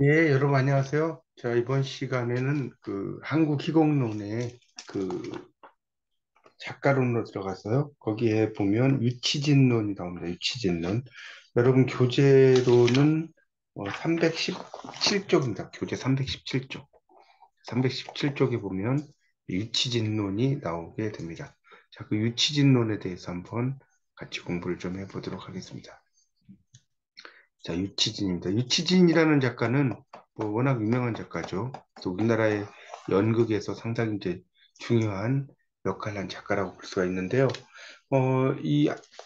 예, 여러분 안녕하세요. 자, 이번 시간에는 그 한국희곡론의 그 작가론으로 들어가서요. 거기에 보면 유치진론이 나옵니다. 유치진론. 여러분 교재로는 317쪽입니다. 교재 317쪽. 317쪽에 보면 유치진론이 나오게 됩니다. 자, 그 유치진론에 대해서 한번 같이 공부를 좀 해보도록 하겠습니다. 자, 유치진입니다. 유치진이라는 작가는 뭐 워낙 유명한 작가죠. 또 우리나라의 연극에서 상당히 이제 중요한 역할을 한 작가라고 볼 수가 있는데요.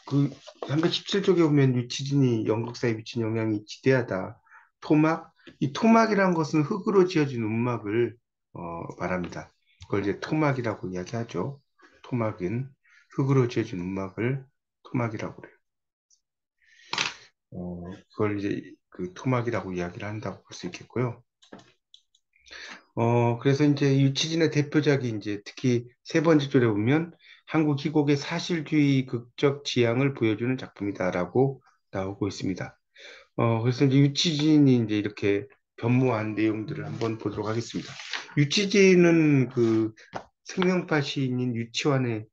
그 317쪽에 보면 유치진이 연극사에 미친 영향이 지대하다. 토막, 이 토막이라는 것은 흙으로 지어진 움막을 말합니다. 그걸 이제 토막이라고 이야기하죠. 토막은 흙으로 지어진 움막을 토막이라고 그래요. 그걸 이제 그 토막이라고 이야기를 한다고 볼 수 있겠고요. 그래서 이제 유치진의 대표작이 이제 특히 세 번째 줄에 보면 한국 희곡의 사실주의 극적 지향을 보여주는 작품이다라고 나오고 있습니다. 그래서 이제 유치진이 이제 이렇게 변모한 내용들을 한번 보도록 하겠습니다. 유치진은 그 생명파 시인인 유치환의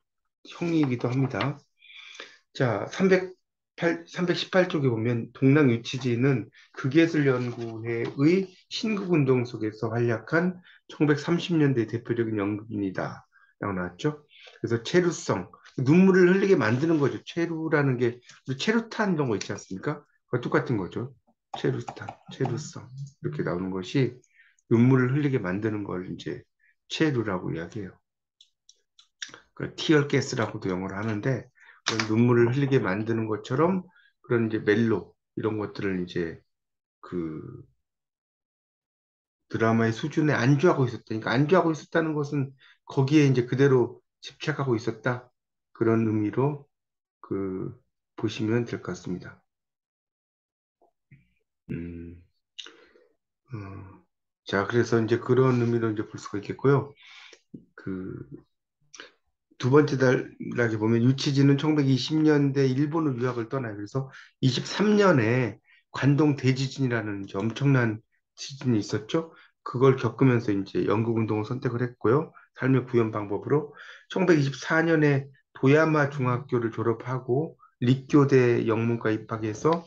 형이기도 합니다. 자, 318쪽에 보면 동랑 유치지는 극예술연구회의 신극운동 속에서 활약한 1930년대 대표적인 연극인이다. 라고 나왔죠. 그래서 체루성, 눈물을 흘리게 만드는 거죠. 체루라는 게, 우리 체루탄 이런 거 있지 않습니까? 그거 똑같은 거죠. 체루탄, 체루성. 이렇게 나오는 것이 눈물을 흘리게 만드는 걸 이제 체루라고 이야기해요. 그 티얼가스라고도 영어를 하는데 그런 눈물을 흘리게 만드는 것처럼 그런 이제 멜로 이런 것들을 이제 그 드라마의 수준에 안주하고 있었다. 그러니까 안주하고 있었다는 것은 거기에 이제 그대로 집착하고 있었다. 그런 의미로 그 보시면 될 것 같습니다. 음, 자, 그래서 이제 그런 의미로 이제 볼 수가 있겠고요. 그 두 번째 단락에 보면 유치진은 1920년대 일본으로 유학을 떠나요. 그래서 23년에 관동 대지진이라는 이제 엄청난 지진이 있었죠. 그걸 겪으면서 이제 연극 운동을 선택을 했고요. 삶의 구현 방법으로 1924년에 도야마 중학교를 졸업하고立教대 영문과 입학해서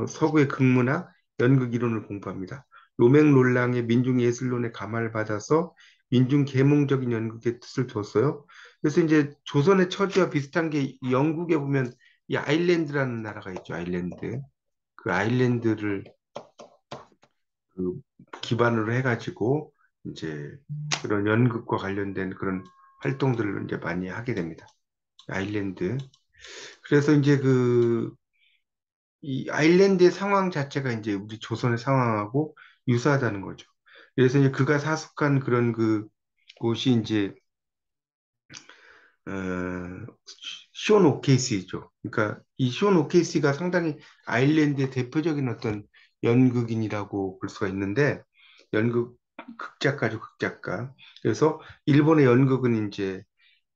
서구의 극문학, 연극 이론을 공부합니다. 로맹 롤랑의 민중예술론에 감화를 받아서 민중계몽적인 연극의 뜻을 뒀어요. 그래서 이제 조선의 처지와 비슷한 게 영국에 보면 이 아일랜드라는 나라가 있죠. 아일랜드. 그 아일랜드를 그 기반으로 해가지고 이제 그런 연극과 관련된 그런 활동들을 이제 많이 하게 됩니다. 아일랜드. 그래서 이제 이 아일랜드의 상황 자체가 이제 우리 조선의 상황하고 유사하다는 거죠. 그래서 이제 그가 사숙한 그런 그 곳이 이제 어, 쇼 오케이시죠. 그러니까 이 쇼 오케이시가 상당히 아일랜드의 대표적인 어떤 연극인이라고 볼 수가 있는데 연극 극작가죠, 극작가. 그래서 일본의 연극은 이제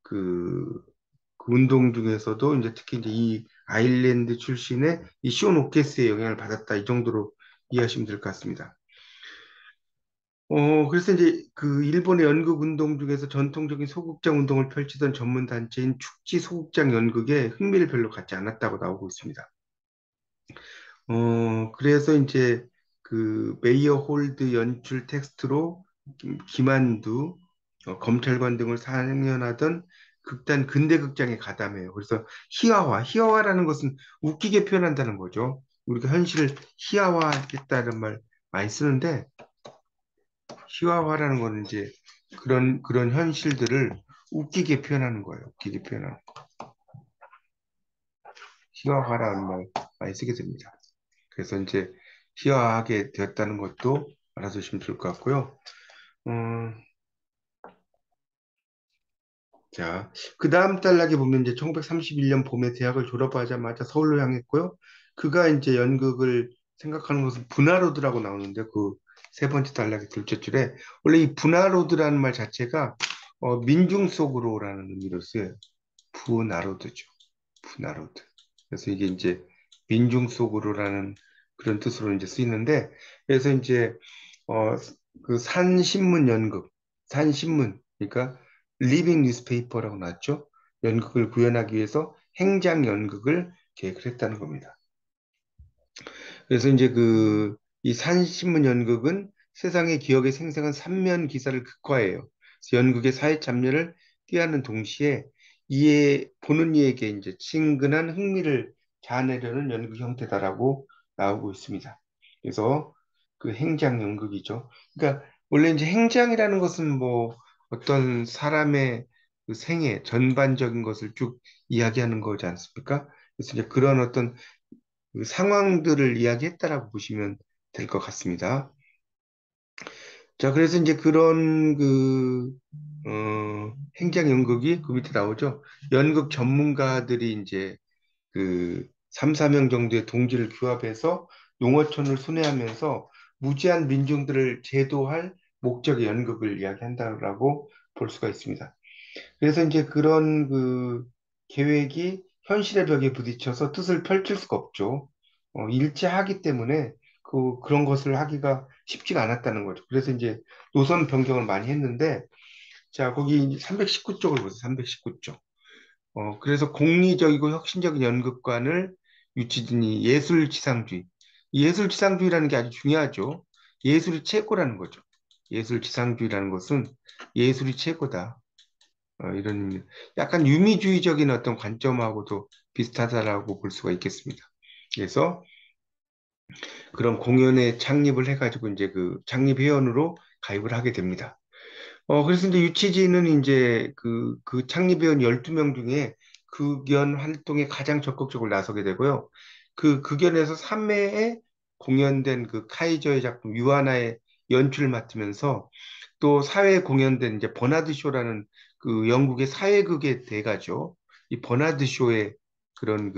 그, 그 운동 중에서도 이제 특히 이제 이 아일랜드 출신의 이쇼 오케이스의 영향을 받았다 이 정도로 이해하시면 될 것 같습니다. 그래서 이제 그 일본의 연극 운동 중에서 전통적인 소극장 운동을 펼치던 전문 단체인 축지 소극장 연극에 흥미를 별로 갖지 않았다고 나오고 있습니다. 그래서 이제 그 메이어 홀드 연출 텍스트로 김한두, 검찰관 등을 상연하던 극단 근대극장에 가담해요. 그래서 희화화라는 것은 웃기게 표현한다는 거죠. 우리가 현실을 희화화했다는 말 많이 쓰는데 희화화라는 거는 이제 그런 현실들을 웃기게 표현하는 거예요. 웃기게 표현하는 거. 희화화라는 말 많이 쓰게 됩니다. 그래서 이제 희화하게 되었다는 것도 알아두시면 좋을 것 같고요. 음, 자, 그 다음 단락에 보면 이제 1931년 봄에 대학을 졸업하자마자 서울로 향했고요. 그가 이제 연극을 생각하는 것은 분화로드라고 나오는데 그 세 번째 단락의 둘째 줄에 원래 이 분화로드라는 말 자체가 민중 속으로라는 의미로 쓰여요. 분화로드죠. 분화로드. 그래서 이게 이제 민중 속으로라는 그런 뜻으로 이제 쓰이는데, 그래서 이제 어, 그 산신문 연극, 산신문, 그러니까 리빙 뉴스페이퍼라고 나왔죠. 연극을 구현하기 위해서 행장 연극을 계획을 했다는 겁니다. 그래서 이제 이 산신문 연극은 세상의 기억에 생생한 삼면 기사를 극화해요. 그래서 연극의 사회 참여를 꾀하는 동시에 보는 이에게 이제 친근한 흥미를 자아내려는 연극 형태다라고 나오고 있습니다. 그래서 그 행장 연극이죠. 그러니까 원래 이제 행장이라는 것은 뭐 어떤 사람의 그 생애 전반적인 것을 쭉 이야기하는 거지 않습니까? 그래서 이제 그런 어떤 그 상황들을 이야기했다라고 보시면 될 것 같습니다. 자, 그래서 이제 그런 행장 연극이 그 밑에 나오죠. 연극 전문가들이 이제 그 3, 4명 정도의 동지를 규합해서 농어촌을 순회하면서 무지한 민중들을 제도할 목적의 연극을 이야기한다라고 볼 수가 있습니다. 그래서 이제 그런 계획이 현실의 벽에 부딪혀서 뜻을 펼칠 수가 없죠. 일제하기 때문에 그런 것을 하기가 쉽지가 않았다는 거죠. 그래서 이제 노선 변경을 많이 했는데, 자, 거기 319쪽을 보세요. 319쪽. 그래서 공리적이고 혁신적인 연극관을 유치진이 예술지상주의. 이 예술지상주의라는 게 아주 중요하죠. 예술이 최고라는 거죠. 예술지상주의라는 것은 예술이 최고다. 이런 약간 유미주의적인 어떤 관점하고도 비슷하다라고 볼 수가 있겠습니다. 그래서 그런 공연에 창립을 해가지고 이제 그 창립회원으로 가입을 하게 됩니다. 그래서 이제 유치진은 이제 그 창립회원 12명 중에 극연 활동에 가장 적극적으로 나서게 되고요. 그 극연에서 3회에 공연된 그 카이저의 작품 유아나의 연출을 맡으면서 또 사회에 공연된 이제 버나드 쇼라는 그 영국의 사회극의 대가죠. 이 버나드 쇼의 그런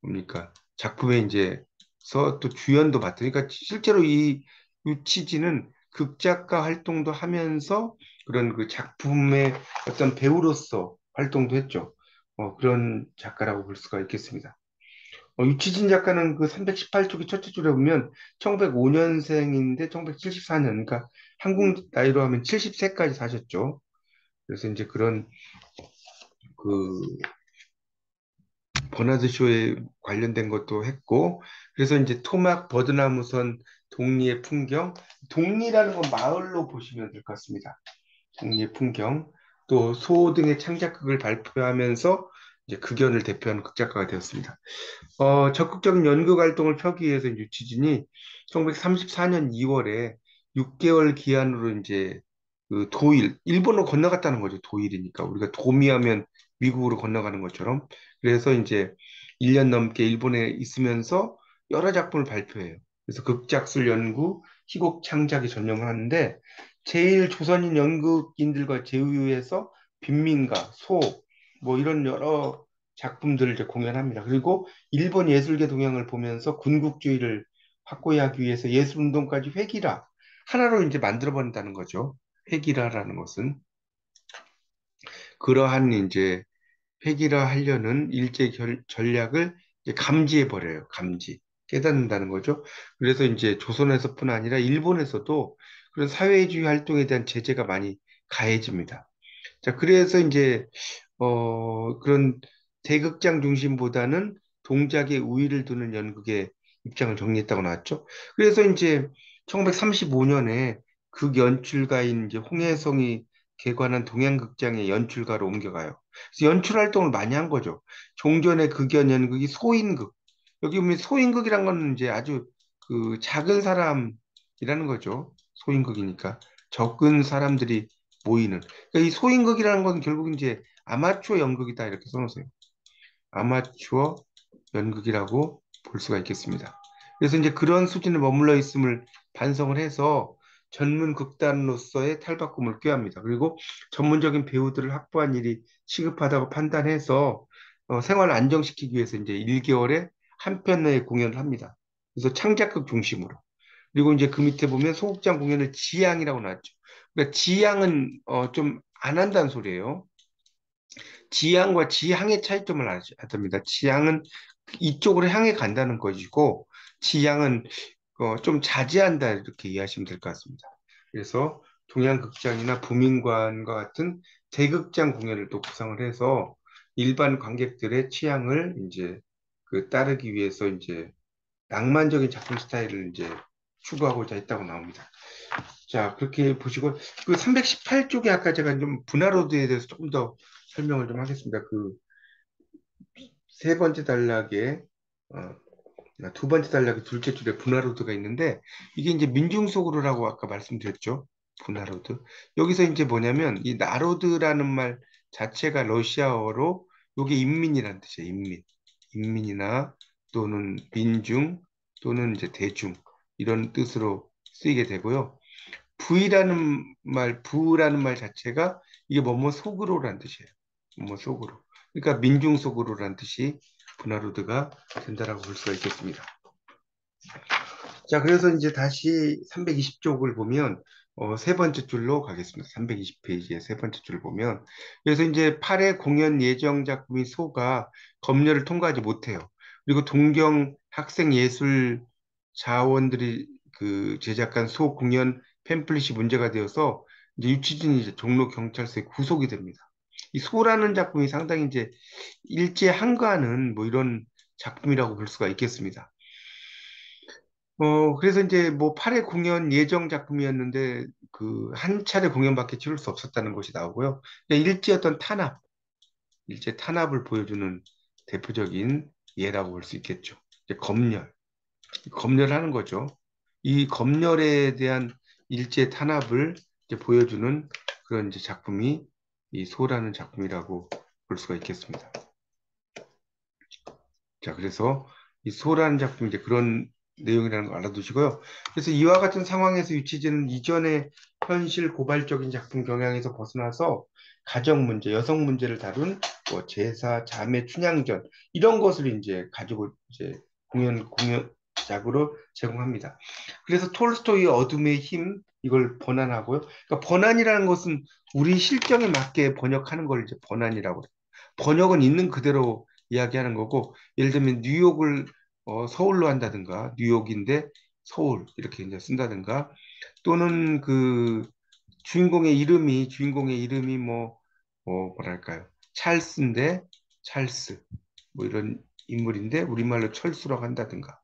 뭡니까 작품에 이제서 또 주연도 맡으니까 그러니까 실제로 이 유치진은 극작가 활동도 하면서 그런 그 작품의 어떤 배우로서 활동도 했죠. 그런 작가라고 볼 수가 있겠습니다. 유치진 작가는 그 318쪽의 첫째 줄에 보면 1905년생인데 1974년, 그러니까 한국 나이로 하면 70세까지 사셨죠. 그래서 이제 그런 그 버나드 쇼에 관련된 것도 했고, 그래서 이제 토막 버드나무선 동리의 풍경, 동리라는 건 마을로 보시면 될 것 같습니다. 동리의 풍경, 또 소 등의 창작극을 발표하면서 이제 극연을 대표하는 극작가가 되었습니다. 적극적인 연극 활동을 펴기 위해서 유치진이 1934년 2월에 6개월 기한으로 이제 일본으로 건너갔다는 거죠. 도일이니까. 우리가 도미하면 미국으로 건너가는 것처럼. 그래서 이제 1년 넘게 일본에 있으면서 여러 작품을 발표해요. 그래서 극작술 연구, 희곡 창작에 전념을 하는데, 제일 조선인 연극인들과 제휴해서 빈민가, 소, 뭐 이런 여러 작품들을 이제 공연합니다. 그리고 일본 예술계 동향을 보면서 군국주의를 확고히 하기 위해서 예술운동까지 회기라 하나로 이제 만들어 버린다는 거죠. 회기라라는 것은 그러한 이제 회기라 하려는 전략을 이제 감지해 버려요. 감지. 깨닫는다는 거죠. 그래서 이제 조선에서뿐 아니라 일본에서도 그런 사회주의 활동에 대한 제재가 많이 가해집니다. 자, 그래서 이제 그런 대극장 중심보다는 동작에 우위를 두는 연극의 입장을 정리했다고 나왔죠. 그래서 이제 1935년에 극 연출가인 이제 홍혜성이 개관한 동양극장의 연출가로 옮겨가요. 그래서 연출 활동을 많이 한 거죠. 종전의 극연 연극이 소인극. 여기 보면 소인극이란 건 이제 아주 그 작은 사람이라는 거죠. 소인극이니까 적은 사람들이 모이는. 그러니까 이 소인극이라는 건 결국 이제 아마추어 연극이다 이렇게 써놓으세요. 아마추어 연극이라고 볼 수가 있겠습니다. 그래서 이제 그런 수준에 머물러 있음을 반성을 해서 전문 극단으로서의 탈바꿈을 꾀합니다. 그리고 전문적인 배우들을 확보한 일이 시급하다고 판단해서 생활을 안정시키기 위해서 이제 1개월에 한 편의 공연을 합니다. 그래서 창작극 중심으로. 그리고 이제 그 밑에 보면 소극장 공연을 지향이라고 나왔죠. 그러니까 지향은 좀 안 한다는 소리예요. 지향과 지향의 차이점을 하답니다. 지향은 이쪽으로 향해 간다는 것이고 취향은 좀 자제한다 이렇게 이해하시면 될 것 같습니다. 그래서 동양극장이나 부민관과 같은 대극장 공연을 또 구성을 해서 일반 관객들의 취향을 이제 따르기 위해서 이제 낭만적인 작품 스타일을 이제 추구하고자 했다고 나옵니다. 자, 그렇게 보시고 그 318쪽에 아까 제가 좀 분화로드에 대해서 조금 더 설명을 좀 하겠습니다. 그 세 번째 단락에 두 번째 단락의 둘째 줄에 분화로드가 있는데 이게 이제 민중속으로라고 아까 말씀드렸죠. 분화로드. 여기서 이제 뭐냐면 이 나로드라는 말 자체가 러시아어로 이게 인민이라는 뜻이에요. 인민. 인민이나 또는 민중 또는 이제 대중 이런 뜻으로 쓰이게 되고요. 부라는 말 자체가 이게 뭐뭐 속으로라는 뜻이에요. 뭐뭐 속으로. 그러니까 민중 속으로라는 뜻이 분화로드가 된다라고 볼 수가 있겠습니다. 자, 그래서 이제 다시 320쪽을 보면 세 번째 줄로 가겠습니다. 320페이지의 세 번째 줄을 보면 그래서 이제 8회 공연 예정 작품이 소가 검열을 통과하지 못해요. 그리고 동경 학생 예술 자원들이 제작한 소 공연 팸플릿이 문제가 되어서 이제 유치진이 이제 종로 경찰서에 구속이 됩니다. 이 소라는 작품이 상당히 이제 일제 한가하는 뭐 이런 작품이라고 볼 수가 있겠습니다. 그래서 이제 뭐 8회 공연 예정 작품이었는데 그 한 차례 공연밖에 치를 수 없었다는 것이 나오고요. 일제 어떤 일제 탄압을 보여주는 대표적인 예라고 볼 수 있겠죠. 이제 검열하는 거죠. 이 검열에 대한 일제 탄압을 이제 보여주는 그런 이제 작품이 이 소라는 작품이라고 볼 수가 있겠습니다. 자, 그래서 이 소라는 작품이 이제 그런 내용이라는 거 알아두시고요. 그래서 이와 같은 상황에서 유치진은 이전의 현실 고발적인 작품 경향에서 벗어나서 가정 문제, 여성 문제를 다룬 뭐 제사, 자매, 춘향전 이런 것을 이제 가지고 이제 공연작으로 제공합니다. 그래서 톨스토이의 어둠의 힘 이걸 번안하고요. 그러니까 번안이라는 것은 우리 실정에 맞게 번역하는 걸 이제 번안이라고 해요. 번역은 있는 그대로 이야기하는 거고 예를 들면 뉴욕을 서울로 한다든가 뉴욕인데 서울 이렇게 이제 쓴다든가 또는 주인공의 이름이 뭐랄까요 찰스인데 찰스 뭐 이런 인물인데 우리말로 철수라고 한다든가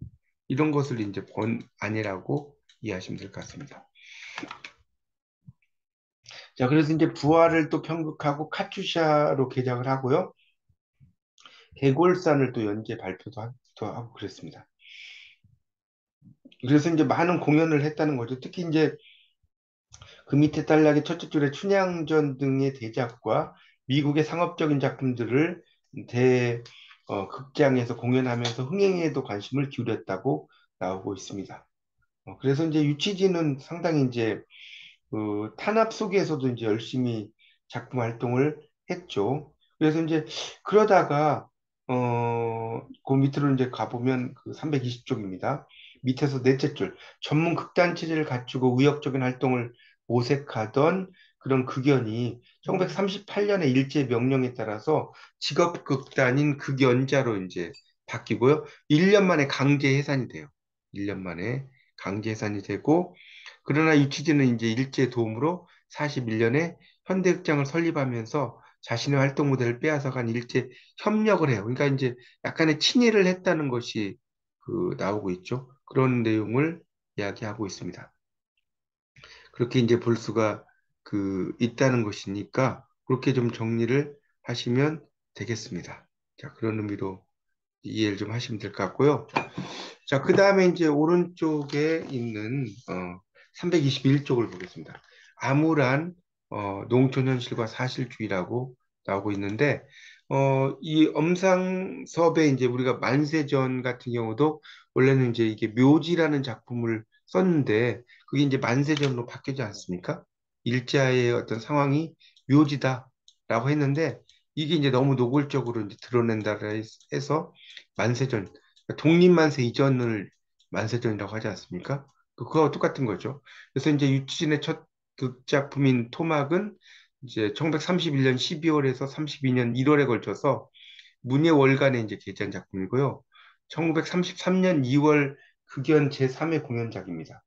이런 것을 이제 번안이라고 이해하시면 될 것 같습니다. 자, 그래서 이제 부활을 또 편극하고 카투샤로 개작을 하고요. 개골산을 또 연재 발표도 또 하고 그랬습니다. 그래서 이제 많은 공연을 했다는 거죠. 특히 이제 그 밑에 단락의 첫째 줄에 춘향전 등의 대작과 미국의 상업적인 작품들을 극장에서 공연하면서 흥행에도 관심을 기울였다고 나오고 있습니다. 그래서 이제 유치진은 상당히 이제 탄압 속에서도 이제 열심히 작품 활동을 했죠. 그래서 이제 그러다가 그 밑으로 이제 가보면 그 320쪽입니다. 밑에서 넷째 줄 전문 극단 체제를 갖추고 의욕적인 활동을 모색하던 그런 극연이 1938년에 일제 명령에 따라서 직업 극단인 극연자로 이제 바뀌고요. 1년 만에 강제 해산이 돼요. 1년 만에 강제 해산이 되고 그러나 유치진은 이제 일제 도움으로 41년에 현대극장을 설립하면서 자신의 활동 무대를 빼앗아간 일제 협력을 해요. 그러니까 이제 약간의 친일을 했다는 것이 나오고 있죠. 그런 내용을 이야기하고 있습니다. 그렇게 이제 볼 수가 있다는 것이니까 그렇게 좀 정리를 하시면 되겠습니다. 자, 그런 의미로 이해를 좀 하시면 될 것 같고요. 자, 그 다음에 이제 오른쪽에 있는 321쪽을 보겠습니다. 암울한 농촌 현실과 사실주의라고 나오고 있는데 이 엄상섭의 이제 우리가 만세전 같은 경우도 원래는 이제 이게 묘지라는 작품을 썼는데 그게 이제 만세전으로 바뀌지 않습니까? 일자의 어떤 상황이 묘지다라고 했는데 이게 이제 너무 노골적으로 이제 드러낸다 해서 만세전 독립만세 이전을 만세전이라고 하지 않습니까? 그거와 똑같은 거죠. 그래서 이제 유치진의 첫 극작품인 토막은 이제 1931년 12월에서 32년 1월에 걸쳐서 문예월간에 이제 게재한 작품이고요. 1933년 2월 극연 제3의 공연작입니다.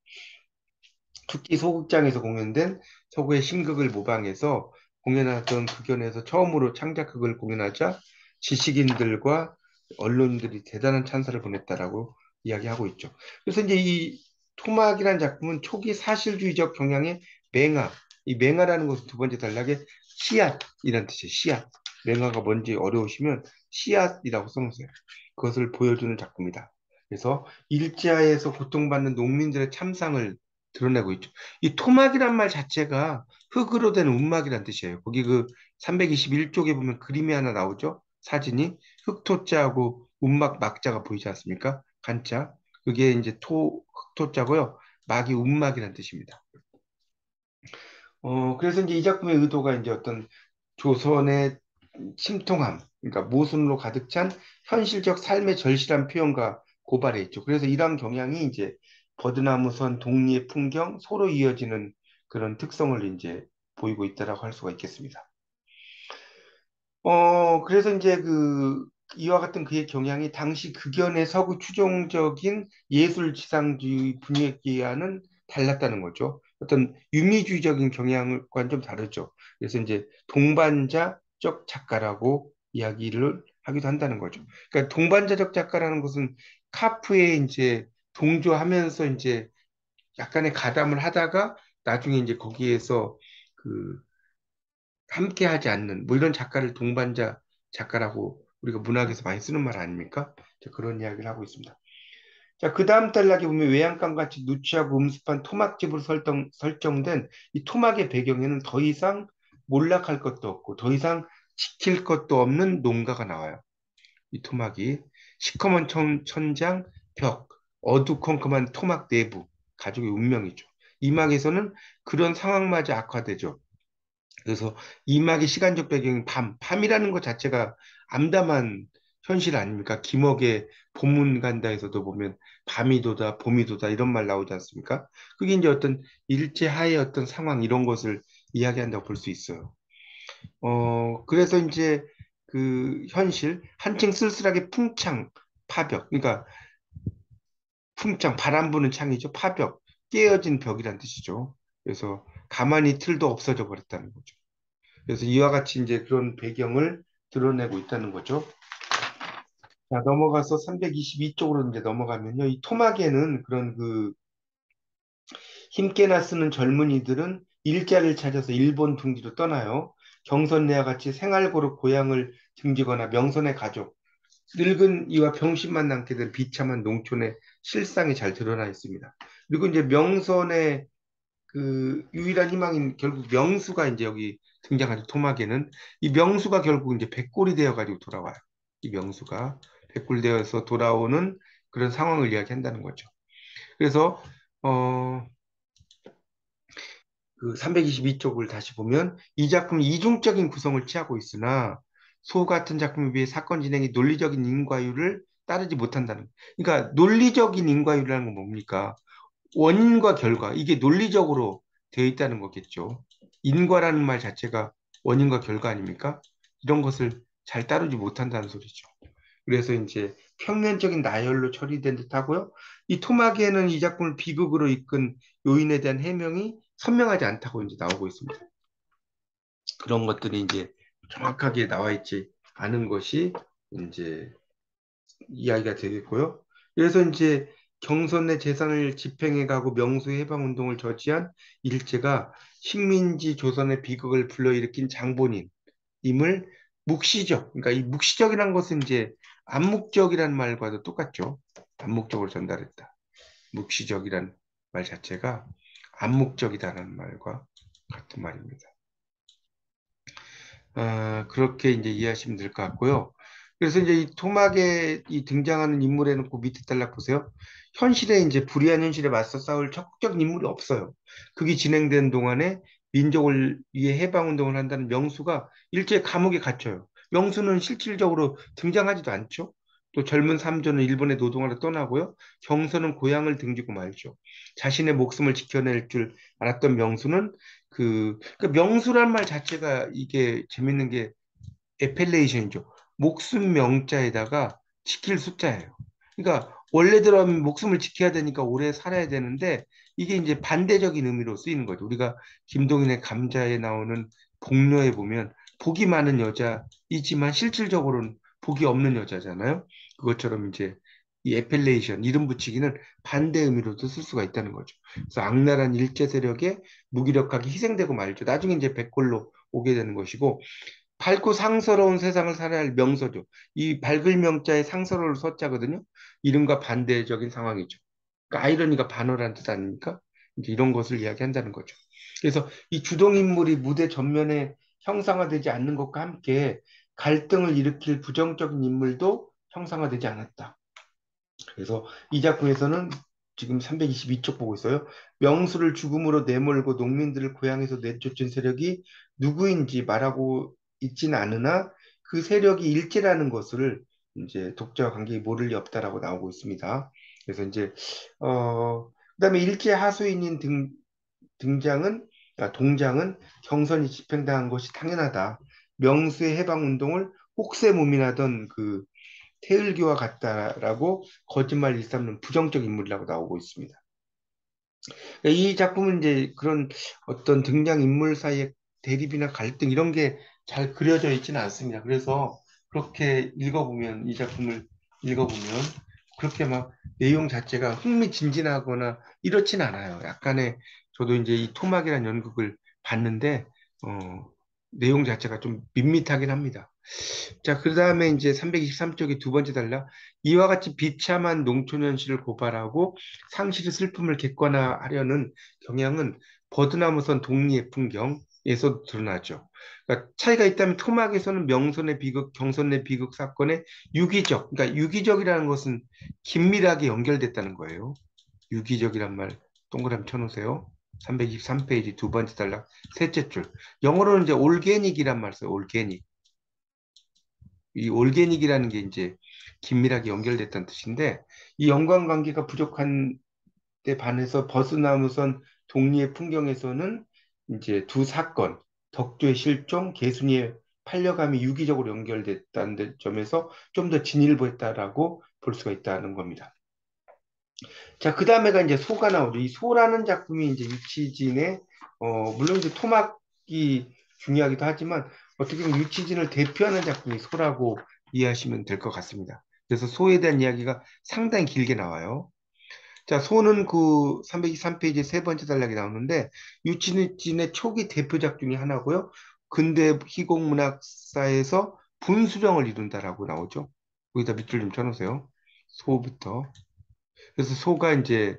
특히 소극장에서 공연된 서구의 신극을 모방해서 공연하던 극연에서 처음으로 창작극을 공연하자 지식인들과 언론인들이 대단한 찬사를 보냈다라고 이야기하고 있죠. 그래서 이제 이 토막이라는 작품은 초기 사실주의적 경향의 맹아, 이 맹아라는 것은 두 번째 단락에 씨앗이라는 뜻이에요. 씨앗. 맹아가 뭔지 어려우시면 씨앗이라고 써놓으세요. 그것을 보여주는 작품이다. 그래서 일제하에서 고통받는 농민들의 참상을 드러내고 있죠. 이 토막이란 말 자체가 흙으로 된 움막이란 뜻이에요. 거기 그 321쪽에 보면 그림이 하나 나오죠. 사진이 흑토자하고 움막 막자가 보이지 않습니까? 간자. 그게 이제 흑토자고요. 막이 움막이란 뜻입니다. 그래서 이제 이 작품의 의도가 이제 어떤 조선의 침통함, 그러니까 모순으로 가득 찬 현실적 삶의 절실한 표현과 고발에 있죠. 그래서 이러한 경향이 이제 버드나무선 동리의 풍경, 서로 이어지는 그런 특성을 이제 보이고 있다라고 할 수가 있겠습니다. 그래서 이제 이와 같은 그의 경향이 당시 극연의 서구 추종적인 예술 지상주의 분위기와는 달랐다는 거죠. 어떤 유미주의적인 경향과는 좀 다르죠. 그래서 이제 동반자적 작가라고 이야기를 하기도 한다는 거죠. 그러니까 동반자적 작가라는 것은 카프에 이제 동조하면서 이제 약간의 가담을 하다가 나중에 이제 거기에서 그 함께 하지 않는 뭐 이런 작가를 동반자 작가라고 우리가 문학에서 많이 쓰는 말 아닙니까? 자, 그런 이야기를 하고 있습니다. 자, 그 다음 단락에 보면 외양간 같이 누추하고 음습한 토막집으로 설정된 이 토막의 배경에는 더 이상 몰락할 것도 없고 더 이상 지킬 것도 없는 농가가 나와요. 이 토막이 시커먼 천장, 벽, 어두컴컴한 토막 내부, 가족의 운명이죠. 이 막에서는 그런 상황마저 악화되죠. 그래서 이막의 시간적 배경이 밤이라는 것 자체가 암담한 현실 아닙니까? 김억의 봄문 간다에서도 보면 밤이 도다, 봄이 도다 이런 말 나오지 않습니까? 그게 이제 어떤 일제하의 어떤 상황 이런 것을 이야기한다고 볼 수 있어요. 그래서 이제 그 현실, 한층 쓸쓸하게 풍창, 파벽, 그러니까 풍창, 바람 부는 창이죠. 파벽, 깨어진 벽이란 뜻이죠. 그래서 가만히 틀도 없어져 버렸다는 거죠. 그래서 이와 같이 이제 그런 배경을 드러내고 있다는 거죠. 자, 넘어가서 322쪽으로 이제 넘어가면요. 이 토막에는 그런 힘께나 쓰는 젊은이들은 일자리를 찾아서 일본 둥지로 떠나요. 경선내와 같이 생활고로 고향을 등지거나 명선의 가족, 늙은 이와 병신만 남게 된 비참한 농촌의 실상이 잘 드러나 있습니다. 그리고 이제 명선의 그 유일한 희망인 결국 명수가 이제 여기 등장하죠. 토막에는 이 명수가 결국 이제 백골이 되어 가지고 돌아와요. 이 명수가 백골 되어서 돌아오는 그런 상황을 이야기한다는 거죠. 그래서 어, 그 322쪽을 다시 보면 이 작품은 이중적인 구성을 취하고 있으나 소 같은 작품에 비해 사건 진행이 논리적인 인과율을 따르지 못한다는. 그러니까 논리적인 인과율이라는 건 뭡니까? 원인과 결과, 이게 논리적으로 되어 있다는 거겠죠. 인과라는 말 자체가 원인과 결과 아닙니까? 이런 것을 잘 따르지 못한다는 소리죠. 그래서 이제 평면적인 나열로 처리된 듯하고요. 이 토막에는 이 작품을 비극으로 이끈 요인에 대한 해명이 선명하지 않다고 이제 나오고 있습니다. 그런 것들이 이제 정확하게 나와 있지 않은 것이 이제 이야기가 되겠고요. 그래서 이제 경선의 재산을 집행해 가고 명수의 해방 운동을 저지한 일제가 식민지 조선의 비극을 불러일으킨 장본인임을 묵시적, 그러니까 이 묵시적이라는 것은 이제 암묵적이라는 말과도 똑같죠. 암묵적으로 전달했다. 묵시적이란 말 자체가 암묵적이다라는 말과 같은 말입니다. 그렇게 이제 이해하시면 될 것 같고요. 그래서 이제 이 토막에 이 등장하는 인물에 놓고 밑에 단락 보세요. 현실에 이제 불의한 현실에 맞서 싸울 적극적인 인물이 없어요. 그게 진행된 동안에 민족을 위해 해방운동을 한다는 명수가 일제 감옥에 갇혀요. 명수는 실질적으로 등장하지도 않죠. 또 젊은 삼조는 일본에 노동하러 떠나고요. 경선은 고향을 등지고 말죠. 자신의 목숨을 지켜낼 줄 알았던 명수는 그 명수란 말 자체가 이게 재밌는 게 에펠레이션이죠. 목숨 명자에다가 지킬 숫자예요. 그러니까 원래대로 하면 목숨을 지켜야 되니까 오래 살아야 되는데 이게 이제 반대적인 의미로 쓰이는 거죠. 우리가 김동인의 감자에 나오는 복녀에 보면 복이 많은 여자이지만 실질적으로는 복이 없는 여자잖아요. 그것처럼 이제 이 에펠레이션 이름 붙이기는 반대 의미로도 쓸 수가 있다는 거죠. 그래서 악랄한 일제 세력에 무기력하게 희생되고 말죠. 나중에 이제 백골로 오게 되는 것이고 밝고 상서로운 세상을 살아야 할 명서죠. 이 밝을 명자에 상서로울 서자거든요. 이름과 반대적인 상황이죠. 그러니까 아이러니가 반어라는 뜻 아닙니까? 이제 이런 것을 이야기한다는 거죠. 그래서 이 주동 인물이 무대 전면에 형상화되지 않는 것과 함께 갈등을 일으킬 부정적인 인물도 형상화되지 않았다. 그래서 이 작품에서는 지금 322쪽 보고 있어요. 명수를 죽음으로 내몰고 농민들을 고향에서 내쫓은 세력이 누구인지 말하고 있지는 않으나 그 세력이 일제라는 것을 이제 독자와 관객이 모를 리 없다라고 나오고 있습니다. 그래서 이제 그다음에 일제 하수인인 등장은 동장은 경선이 집행당한 것이 당연하다. 명수의 해방 운동을 혹세무민하던 그 태을교와 같다라고 거짓말 일삼는 부정적 인물이라고 나오고 있습니다. 이 작품은 이제 그런 어떤 등장인물 사이의 대립이나 갈등 이런 게 잘 그려져 있지는 않습니다. 그래서 그렇게 읽어보면, 이 작품을 읽어보면 그렇게 막 내용 자체가 흥미진진하거나 이렇진 않아요. 약간의, 저도 이제 이 토막이라는 연극을 봤는데, 어, 내용 자체가 좀 밋밋하긴 합니다. 자, 그 다음에 이제 323쪽의 두 번째 단락. 이와 같이 비참한 농촌 현실을 고발하고 상실의 슬픔을 객관화하려는 경향은 버드나무선 독리의 풍경에서 드러나죠. 그러니까 차이가 있다면 토막에서는 명선의 비극, 경선의 비극 사건의 유기적, 그러니까 유기적이라는 것은 긴밀하게 연결됐다는 거예요. 유기적이란 말 동그라미 쳐놓으세요. 323페이지 두 번째 단락 셋째 줄. 영어로는 이제 올게닉이란 말 써요. 올게닉. 이 올게닉이라는 게 이제 긴밀하게 연결됐다는 뜻인데 이 연관관계가 부족한 데 반해서 버스나무선 독리의 풍경에서는 이제 두 사건 덕조의 실종, 개순이의 팔려감이 유기적으로 연결됐다는 점에서 좀 더 진일보했다라고 볼 수가 있다는 겁니다. 자, 그 다음에가 이제 소가 나오죠. 이 소라는 작품이 이제 유치진의, 물론 이제 토막이 중요하기도 하지만 어떻게 보면 유치진을 대표하는 작품이 소라고 이해하시면 될 것 같습니다. 그래서 소에 대한 이야기가 상당히 길게 나와요. 자, 소는 그 323페이지 세 번째 단락이 나오는데 유치진의 초기 대표작 중에 하나고요. 근대 희곡문학사에서 분수령을 이룬다라고 나오죠. 거기다 밑줄 좀 쳐놓으세요. 소부터. 그래서 소가 이제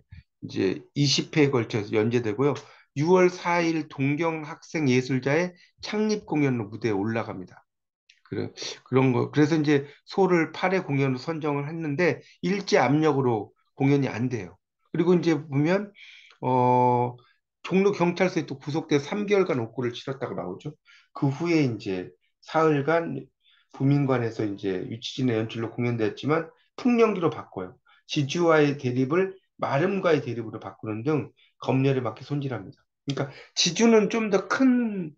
20회에 걸쳐서 연재되고요. 6월 4일 동경 학생 예술자의 창립 공연으로 무대에 올라갑니다. 그래, 그런 거. 그래서 이제 소를 8회 공연으로 선정을 했는데 일제 압력으로 공연이 안 돼요. 그리고 이제 보면 어 종로 경찰서에 또 구속돼 3개월간 옥고를 치렀다고 나오죠. 그 후에 이제 사흘간 부민관에서 이제 유치진의 연출로 공연됐지만 풍령기로 바꿔요. 지주와의 대립을 마름과의 대립으로 바꾸는 등 검열에 맞게 손질합니다. 그러니까 지주는 좀 더 큰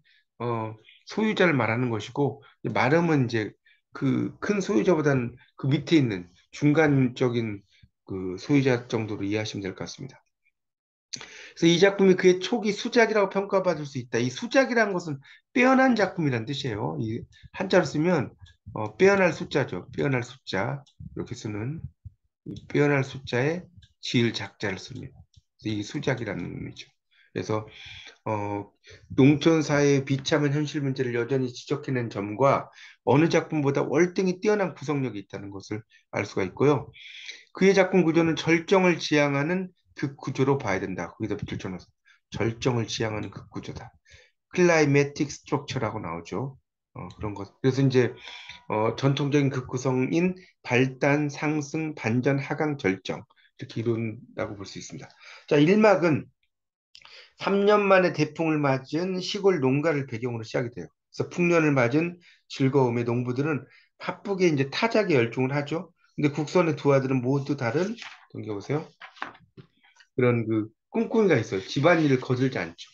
소유자를 말하는 것이고 마름은 이제 그 큰 소유자보다는 그 밑에 있는 중간적인 그 소유자 정도로 이해하시면 될 것 같습니다. 그래서 이 작품이 그의 초기 수작이라고 평가받을 수 있다. 이 수작이라는 것은 빼어난 작품이라는 뜻이에요. 이 한자로 쓰면 빼어날 숫자죠. 빼어날 숫자 이렇게 쓰는 이 빼어날 숫자에 지을 작자를 씁니다. 그래서 이 수작이라는 의미죠. 그래서 어, 농촌 사회의 비참한 현실 문제를 여전히 지적해낸 점과 어느 작품보다 월등히 뛰어난 구성력이 있다는 것을 알 수가 있고요. 그의 작품 구조는 절정을 지향하는 극 구조로 봐야 된다. 거기다 밑줄 쳐서 절정을 지향하는 극 구조다. 클라이매틱 스트럭처라고 나오죠. 그런 것. 그래서 이제 전통적인 극 구성인 발단, 상승, 반전, 하강, 절정 이렇게 이룬다고 볼 수 있습니다. 자, 1막은 3년 만에 태풍을 맞은 시골 농가를 배경으로 시작이 돼요. 그래서 풍년을 맞은 즐거움의 농부들은 바쁘게 이제 타작에 열중을 하죠. 근데 국선의 두 아들은 모두 다른, 넘겨보세요. 그런 그 꿍꿍이가 있어요. 집안일을 거들지 않죠.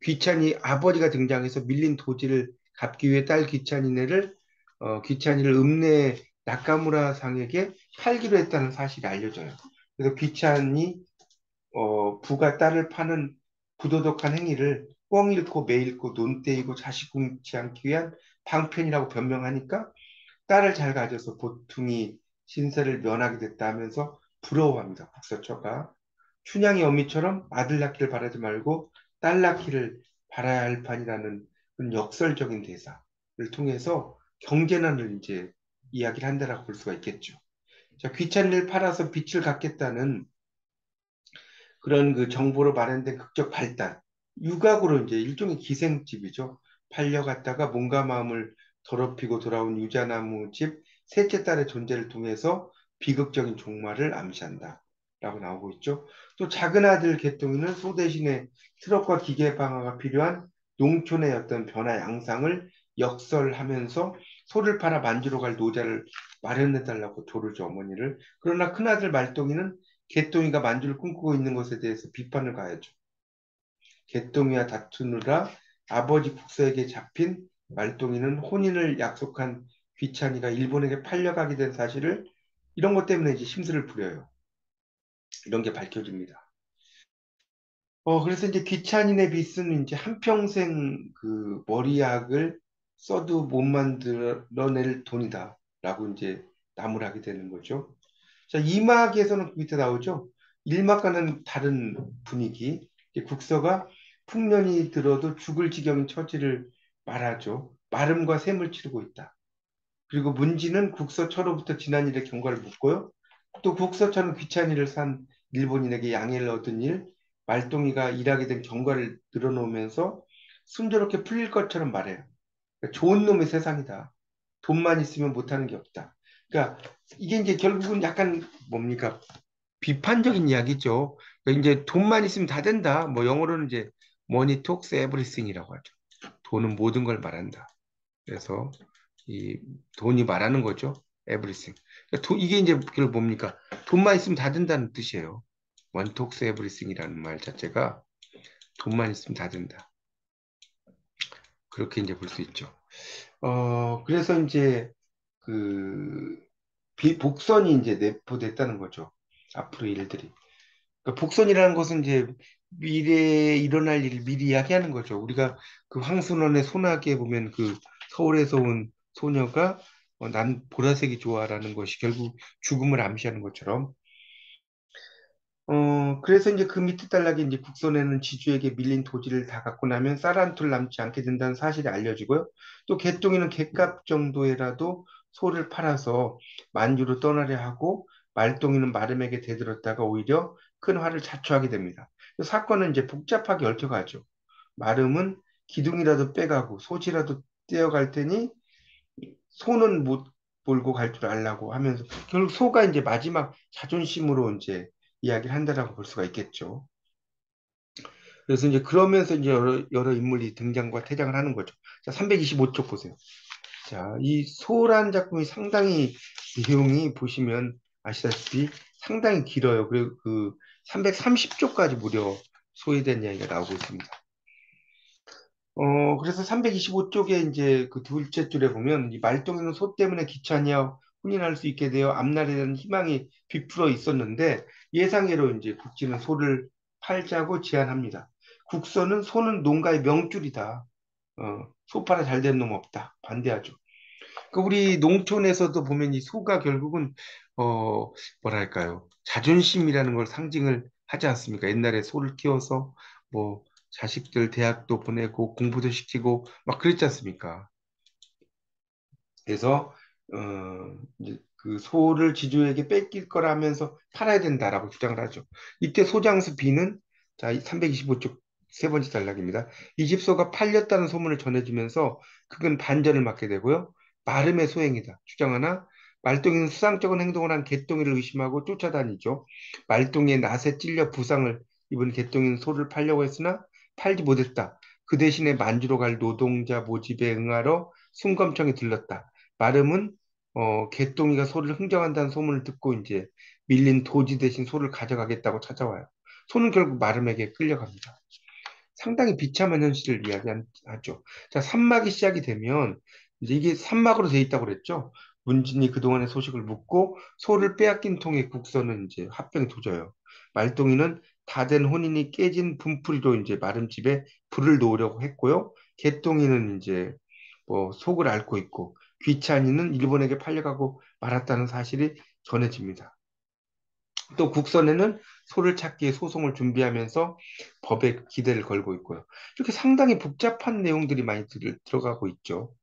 귀찬이 아버지가 등장해서 밀린 도지를 갚기 위해 딸 귀찬이네를 귀찬이를 읍내에 나카무라 상에게 팔기로 했다는 사실이 알려져요. 그래서 귀찬이 부가 딸을 파는 부도덕한 행위를 뻥 잃고 매 잃고 논 떼이고 자식 굶지 않기 위한 방편이라고 변명하니까 딸을 잘 가져서 보퉁이 신세를 면하게 됐다 하면서 부러워합니다. 국서처가. 춘향이 어미처럼 아들 낳기를 바라지 말고 딸 낳기를 바라야 할 판이라는 그런 역설적인 대사를 통해서 경제난을 이제 이야기를 한다라고 볼 수가 있겠죠. 자, 귀찬이를 팔아서 빚을 갚겠다는 그런 그 정보로 마련된 극적 발달, 유각으로 이제 일종의 기생집이죠. 팔려갔다가 몸과 마음을 더럽히고 돌아온 유자나무 집 셋째 딸의 존재를 통해서 비극적인 종말을 암시한다. 라고 나오고 있죠. 또 작은 아들 개똥이는 소 대신에 트럭과 기계 방화가 필요한 농촌의 어떤 변화 양상을 역설하면서 소를 팔아 만주로 갈 노자를 마련해달라고 조르죠, 어머니를. 그러나 큰아들 말똥이는 개똥이가 만주를 꿈꾸고 있는 것에 대해서 비판을 가하죠. 개똥이와 다투느라 아버지 국서에게 잡힌 말똥이는 혼인을 약속한 귀찬이가 일본에게 팔려가게 된 사실을 이런 것 때문에 이제 심술을 부려요. 이런 게 밝혀집니다. 그래서 이제 귀찬이네 빚은 이제 한평생 그 머리약을 써도 못 만들어낼 돈이다라고 이제 나무라게 되는 거죠. 자, 2막에서는 그 밑에 나오죠. 1막과는 다른 분위기. 이제 국서가 풍년이 들어도 죽을 지경인 처지를 말하죠. 마름과 샘을 치르고 있다. 그리고 문지는 국서처로부터 지난 일의 경과를 묻고요. 또 국서처는 귀찬이를 산 일본인에게 양해를 얻은 일, 말동이가 일하게 된 경과를 늘어놓으면서 순조롭게 풀릴 것처럼 말해요. 그러니까 좋은 놈의 세상이다. 돈만 있으면 못하는 게 없다. 그러니까 이게 이제 결국은 약간 뭡니까? 비판적인 이야기죠. 그러니까 이제 돈만 있으면 다 된다. 뭐 영어로는 이제 money talks everything이라고 하죠. 돈은 모든 걸 말한다. 그래서 이 돈이 말하는 거죠. everything. 그러니까 이게 이제 그걸 뭡니까? 돈만 있으면 다 된다는 뜻이에요. one talks everything이라는 말 자체가 돈만 있으면 다 된다. 그렇게 이제 볼 수 있죠. 그래서 이제 그 복선이 이제 내포됐다는 거죠. 앞으로 일들이. 그러니까 복선이라는 것은 이제 미래에 일어날 일을 미리 이야기하는 거죠. 우리가 그 황순원의 소나기에 보면 그 서울에서 온 소녀가 난 보라색이 좋아라는 것이 결국 죽음을 암시하는 것처럼 그래서 이제 그 밑에 단락에 이제 국선에는 지주에게 밀린 토지를 다 갖고 나면 쌀 한 톨 남지 않게 된다는 사실이 알려지고요. 또 개똥이는 갯값 정도에라도 소를 팔아서 만주로 떠나려 하고 말똥이는 마름에게 대들었다가 오히려 큰 화를 자초하게 됩니다. 사건은 이제 복잡하게 얽혀가죠. 마름은 기둥이라도 빼가고 소지라도 떼어갈 테니 소는 못 몰고 갈 줄 알라고 하면서 결국 소가 이제 마지막 자존심으로 이제 이야기를 한다라고 볼 수가 있겠죠. 그래서 이제 그러면서 이제 여러 인물이 등장과 퇴장을 하는 거죠. 자, 325쪽 보세요. 자, 이 소라는 작품이 상당히 내용이 보시면 아시다시피 상당히 길어요. 그리고 그 330쪽까지 무려 소개된 이야기가 나오고 있습니다. 그래서 325쪽에 이제 그 둘째 줄에 보면 이 말똥이는 소 때문에 기차냐 혼인할 수 있게 되어 앞날에 대한 희망이 비풀어 있었는데 예상외로 이제 국지는 소를 팔자고 제안합니다. 국서는 소는 농가의 명줄이다. 소 팔아 잘 되는 놈 없다. 반대하죠. 그 우리 농촌에서도 보면 이 소가 결국은 뭐랄까요? 자존심이라는 걸 상징을 하지 않습니까? 옛날에 소를 키워서 뭐 자식들 대학도 보내고 공부도 시키고 막 그랬지 않습니까? 그래서 이제 그 소를 지주에게 뺏길 거라면서 팔아야 된다라고 주장을 하죠. 이때 소장수 B는 자 325쪽 세 번째 단락입니다. 이 집소가 팔렸다는 소문을 전해지면서 그건 반전을 맞게 되고요. 마름의 소행이다 주장하나 말똥이는 수상쩍은 행동을 한 개똥이를 의심하고 쫓아다니죠. 말똥이의 낫에 찔려 부상을 입은 개똥이는 소를 팔려고 했으나 팔지 못했다. 그 대신에 만주로 갈 노동자 모집에 응하러 순검청에 들렀다. 마름은 개똥이가 소를 흥정한다는 소문을 듣고 이제 밀린 도지 대신 소를 가져가겠다고 찾아와요. 소는 결국 마름에게 끌려갑니다. 상당히 비참한 현실을 이야기하죠. 자, 3막이 시작이 되면 이제 이게 3막으로 돼 있다고 그랬죠. 문진이 그동안의 소식을 묻고 소를 빼앗긴 통에 국선은 이제 합병이 도져요. 말동이는 다 된 혼인이 깨진 분풀이로 이제 마름집에 불을 놓으려고 했고요. 개똥이는 이제 뭐 속을 앓고 있고 귀찬이는 일본에게 팔려가고 말았다는 사실이 전해집니다. 또 국선에는 소를 찾기에 소송을 준비하면서 법에 기대를 걸고 있고요. 이렇게 상당히 복잡한 내용들이 많이 들어가고 있죠.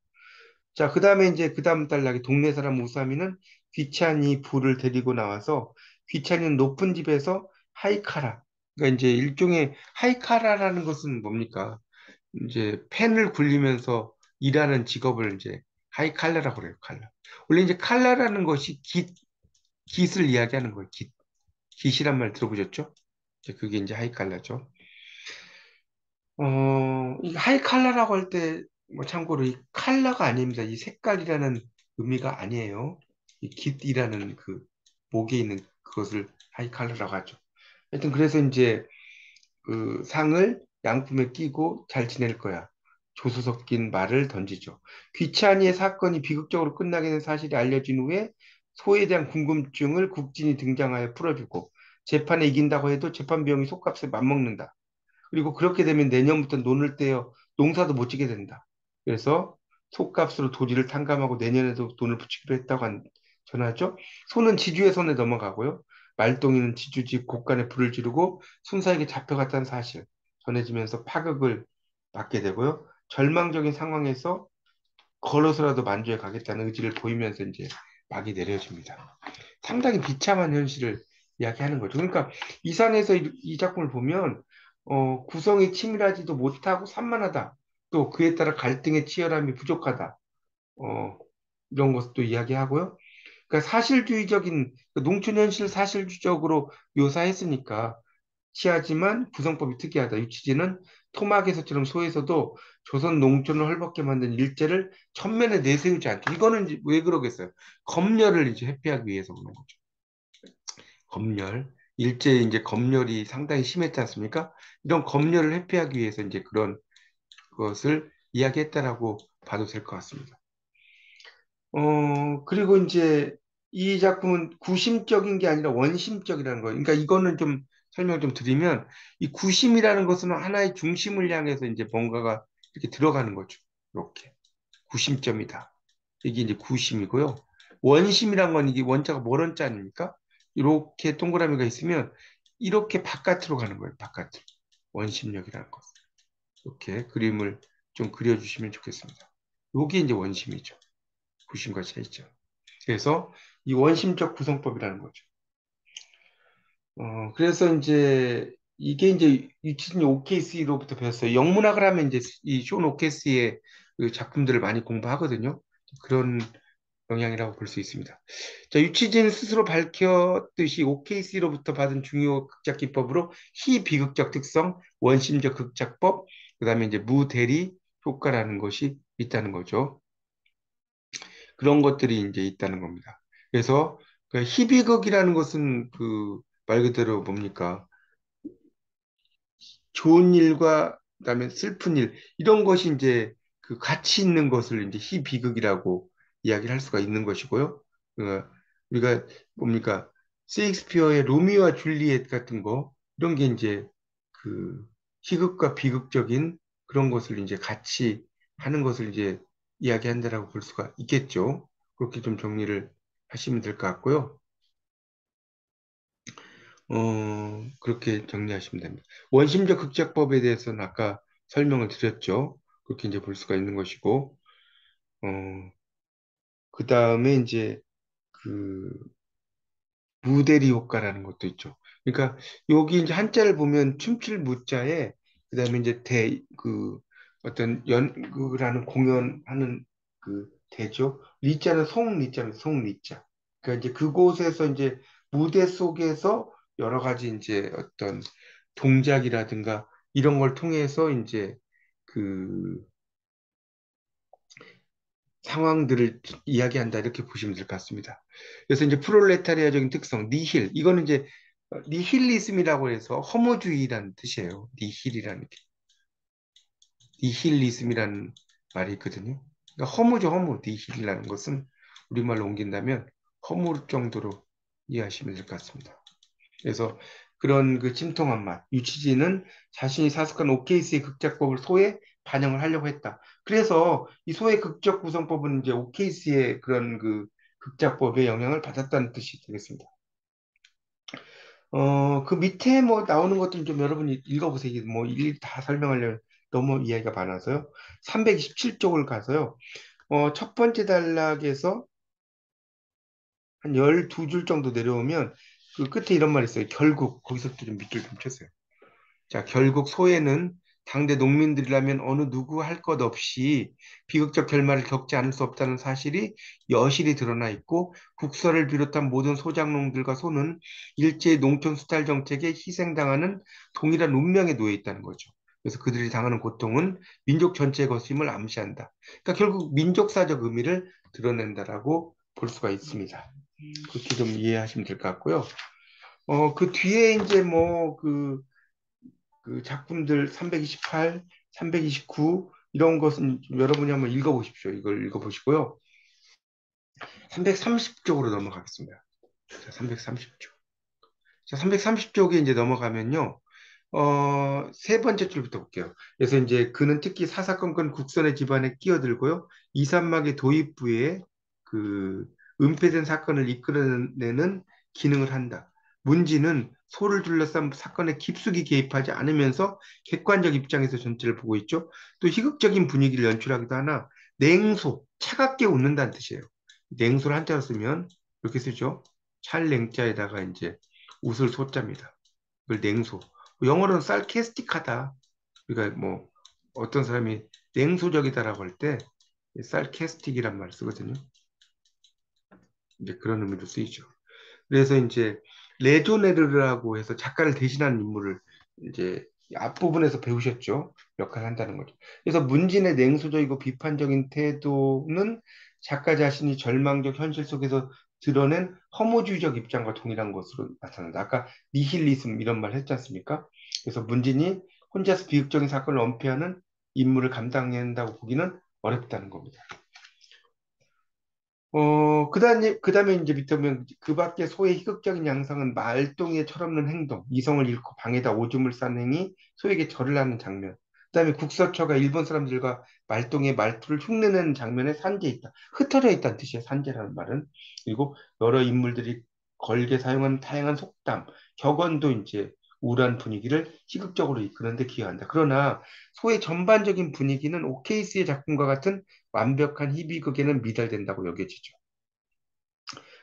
자, 그 다음에 이제 그 다음 단락에 동네 사람 우사미는 귀찬이 부를 데리고 나와서 귀찬이는 높은 집에서 하이카라. 그러니까 이제 일종의 하이카라라는 것은 뭡니까? 이제 펜을 굴리면서 일하는 직업을 이제 하이칼라라고 그래요, 칼라. 원래 이제 칼라라는 것이 깃을 이야기하는 거예요, 깃. 깃이란 말 들어보셨죠? 이제 그게 이제 하이칼라죠. 이 하이칼라라고 할 때, 뭐 참고로 이 칼라가 아닙니다. 이 색깔이라는 의미가 아니에요. 이 깃이라는 그 목에 있는 그것을 하이칼라라고 하죠. 하여튼 그래서 이제 그 상을 양품에 끼고 잘 지낼 거야. 조수 섞인 말을 던지죠. 귀차니의 사건이 비극적으로 끝나게 된 사실이 알려진 후에 소에 대한 궁금증을 국진이 등장하여 풀어주고 재판에 이긴다고 해도 재판 비용이 속값에 맞먹는다. 그리고 그렇게 되면 내년부터 논을 떼어 농사도 못 지게 된다. 그래서 속값으로 도리를 탕감하고 내년에도 돈을 붙이기로 했다고 전하죠. 소는 지주의 손에 넘어가고요. 말동이는 지주지 곳간에 불을 지르고 순사에게 잡혀갔다는 사실 전해지면서 파극을 받게 되고요. 절망적인 상황에서 걸어서라도 만주에 가겠다는 의지를 보이면서 이제 막이 내려집니다. 상당히 비참한 현실을 이야기하는 거죠. 그러니까 이 산에서 이 작품을 보면 구성이 치밀하지도 못하고 산만하다. 또 그에 따라 갈등의 치열함이 부족하다. 어, 이런 것도 이야기하고요. 그러니까 사실주의적인 그 농촌 현실 사실주의적으로 묘사했으니까 시하지만 구성법이 특이하다. 유치진은 토막에서처럼 소에서도 조선 농촌을 헐벗게 만든 일제를 전면에 내세우지 않죠. 이거는 이제 왜 그러겠어요? 검열을 이제 회피하기 위해서 그런 거죠. 검열. 일제 이제 검열이 상당히 심했지 않습니까? 이런 검열을 회피하기 위해서 이제 그런 것을 이야기했다라고 봐도 될 것 같습니다. 그리고 이제 이 작품은 구심적인 게 아니라 원심적이라는 거예요. 그러니까 이거는 좀 설명을 좀 드리면 이 구심이라는 것은 하나의 중심을 향해서 이제 뭔가가 이렇게 들어가는 거죠. 이렇게. 구심점이다. 이게 이제 구심이고요. 원심이란 건 이게 원자가 뭐런자 아닙니까? 이렇게 동그라미가 있으면 이렇게 바깥으로 가는 거예요. 바깥으로. 원심력이라는 것. 이렇게 그림을 좀 그려주시면 좋겠습니다. 이게 이제 원심이죠. 구심과 차이죠. 그래서 이 원심적 구성법이라는 거죠. 그래서 이제 이게 이제 유치진 오케이스로부터 배웠어요. 영문학을 하면 이제 이 쇼 오케이스의 그 작품들을 많이 공부하거든요. 그런 영향이라고 볼 수 있습니다. 자, 유치진 스스로 밝혔듯이 OKC로부터 받은 중요 극작 기법으로 희비극적 특성, 원심적 극작법, 그다음에 이제 무대리 효과라는 것이 있다는 거죠. 그런 것들이 이제 있다는 겁니다. 그래서 그 희비극이라는 것은 그 말 그대로 뭡니까? 좋은 일과 그다음에 슬픈 일 이런 것이 이제 그 가치 있는 것을 이제 희비극이라고 이야기를 할 수가 있는 것이고요. 우리가 뭡니까? 셰익스피어의 로미오와 줄리엣 같은 거 이런 게 이제 그 희극과 비극적인 그런 것을 이제 같이 하는 것을 이제 이야기한다라고 볼 수가 있겠죠. 그렇게 좀 정리를 하시면 될 것 같고요. 그렇게 정리하시면 됩니다. 원심적 극작법에 대해서는 아까 설명을 드렸죠. 그렇게 이제 볼 수가 있는 것이고, 어, 그 다음에 이제 그 무대리 효과라는 것도 있죠. 그러니까 여기 이제 한자를 보면 춤출 무자에 그 다음에 이제 어떤 연극이라는 공연하는 그 대죠. 리자는 송리자입니다. 송리자. 그러니까 이제 그곳에서 이제 무대 속에서 여러 가지 이제 어떤 동작이라든가 이런 걸 통해서 이제 그 상황들을 이야기한다 이렇게 보시면 될 것 같습니다. 그래서 이제 프롤레타리아적인 특성, 니힐 이거는 이제 니힐리즘이라고 해서 허무주의라는 뜻이에요. 니힐이라는 게 니힐리즘이라는 말이 있거든요. 그러니까 허무죠, 허무. 니힐이라는 것은 우리말로 옮긴다면 허물 정도로 이해하시면 될 것 같습니다. 그래서 그런 그 침통한 맛, 유치진은 자신이 사속한 오케이스의 극작법을 소에 반영을 하려고 했다. 그래서 이 소의 극적 구성법은 이제 오케이스의 그런 그 극작법의 영향을 받았다는 뜻이 되겠습니다. 그 밑에 뭐 나오는 것들은 좀 여러분이 읽어보세요. 이게 뭐 일일이 다 설명하려면 너무 이야기가 많아서요. 327쪽을 가서요. 첫 번째 단락에서 한 12줄 정도 내려오면 그 끝에 이런 말이 있어요. 결국 거기서부터 좀 밑줄 좀 쳤어요. 자, 결국 소에는 당대 농민들이라면 어느 누구 할 것 없이 비극적 결말을 겪지 않을 수 없다는 사실이 여실히 드러나 있고 국서를 비롯한 모든 소작농들과 소는 일제의 농촌 수탈 정책에 희생당하는 동일한 운명에 놓여 있다는 거죠. 그래서 그들이 당하는 고통은 민족 전체의 것임을 암시한다. 그러니까 결국 민족사적 의미를 드러낸다라고 볼 수가 있습니다. 그렇게 좀 이해하시면 될 것 같고요. 그 뒤에 이제 뭐 그 작품들 328, 329 이런 것은 좀 여러분이 한번 읽어보십시오. 이걸 읽어보시고요. 330쪽으로 넘어가겠습니다. 자, 330쪽. 자, 330쪽에 이제 넘어가면요. 세 번째 줄부터 볼게요. 그래서 이제 그는 특히 사사건건 국선의 집안에 끼어들고요. 이산막의 도입부에 그 은폐된 사건을 이끌어내는 기능을 한다. 문지는 소를 둘러싼 사건에 깊숙이 개입하지 않으면서 객관적 입장에서 전체를 보고 있죠. 또 희극적인 분위기를 연출하기도 하나 냉소, 차갑게 웃는다는 뜻이에요. 냉소를 한자로 쓰면 이렇게 쓰죠. 찰냉자에다가 이제 웃을 소자입니다. 그걸 냉소. 영어로는 sarcastic하다. 그러니까 뭐 어떤 사람이 냉소적이다라고 할 때 sarcastic이란 말을 쓰거든요. 이제 그런 의미로 쓰이죠. 그래서 이제 레조네르라고 해서 작가를 대신하는 인물을 이제 앞부분에서 배우셨죠. 역할을 한다는 거죠. 그래서 문진의 냉소적이고 비판적인 태도는 작가 자신이 절망적 현실 속에서 드러낸 허무주의적 입장과 동일한 것으로 나타난다. 아까 니힐리즘 이런 말 했지 않습니까? 그래서 문진이 혼자서 비극적인 사건을 엄폐하는 임무를 감당해야 한다고 보기는 어렵다는 겁니다. 그 다음에 이제 밑에 보면 그 밖에 소의 희극적인 양상은 말똥의 철없는 행동, 이성을 잃고 방에다 오줌을 싼 행위, 소에게 절을 하는 장면. 그다음에 국서처가 일본 사람들과 말똥의 말투를 흉내내는 장면에 산재 있다. 흩어져 있다는 뜻이에요. 산재라는 말은. 그리고 여러 인물들이 걸게 사용한 다양한 속담, 격언도 이제 우울한 분위기를 희극적으로 이끄는 데 기여한다. 그러나 소의 전반적인 분위기는 오케이스의 작품과 같은 완벽한 희비극에는 미달된다고 여겨지죠.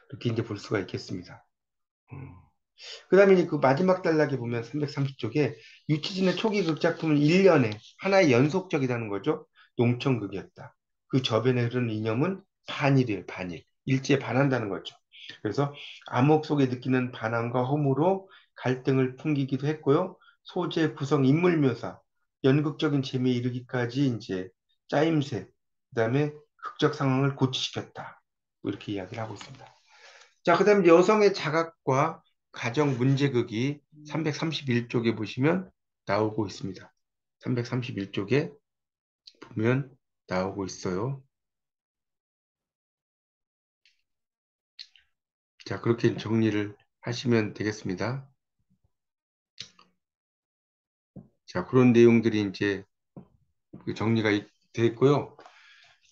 그렇게 이제 볼 수가 있겠습니다. 그 다음에 그 마지막 단락에 보면 330쪽에 유치진의 초기 극작품은 1년에 하나의 연속적이라는 거죠. 농촌극이었다. 그 저변에 흐르는 이념은 반일이에요, 반일. 일제에 반한다는 거죠. 그래서 암흑 속에 느끼는 반항과 허무로 갈등을 풍기기도 했고요. 소재, 구성, 인물 묘사, 연극적인 재미에 이르기까지 이제 짜임새, 그다음에 극적 상황을 고치시켰다. 뭐 이렇게 이야기를 하고 있습니다. 자, 그다음 여성의 자각과 가정 문제극이 331쪽에 보시면 나오고 있습니다. 331쪽에 보면 나오고 있어요. 자, 그렇게 정리를 하시면 되겠습니다. 자, 그런 내용들이 이제 그 정리가 되어 있고요.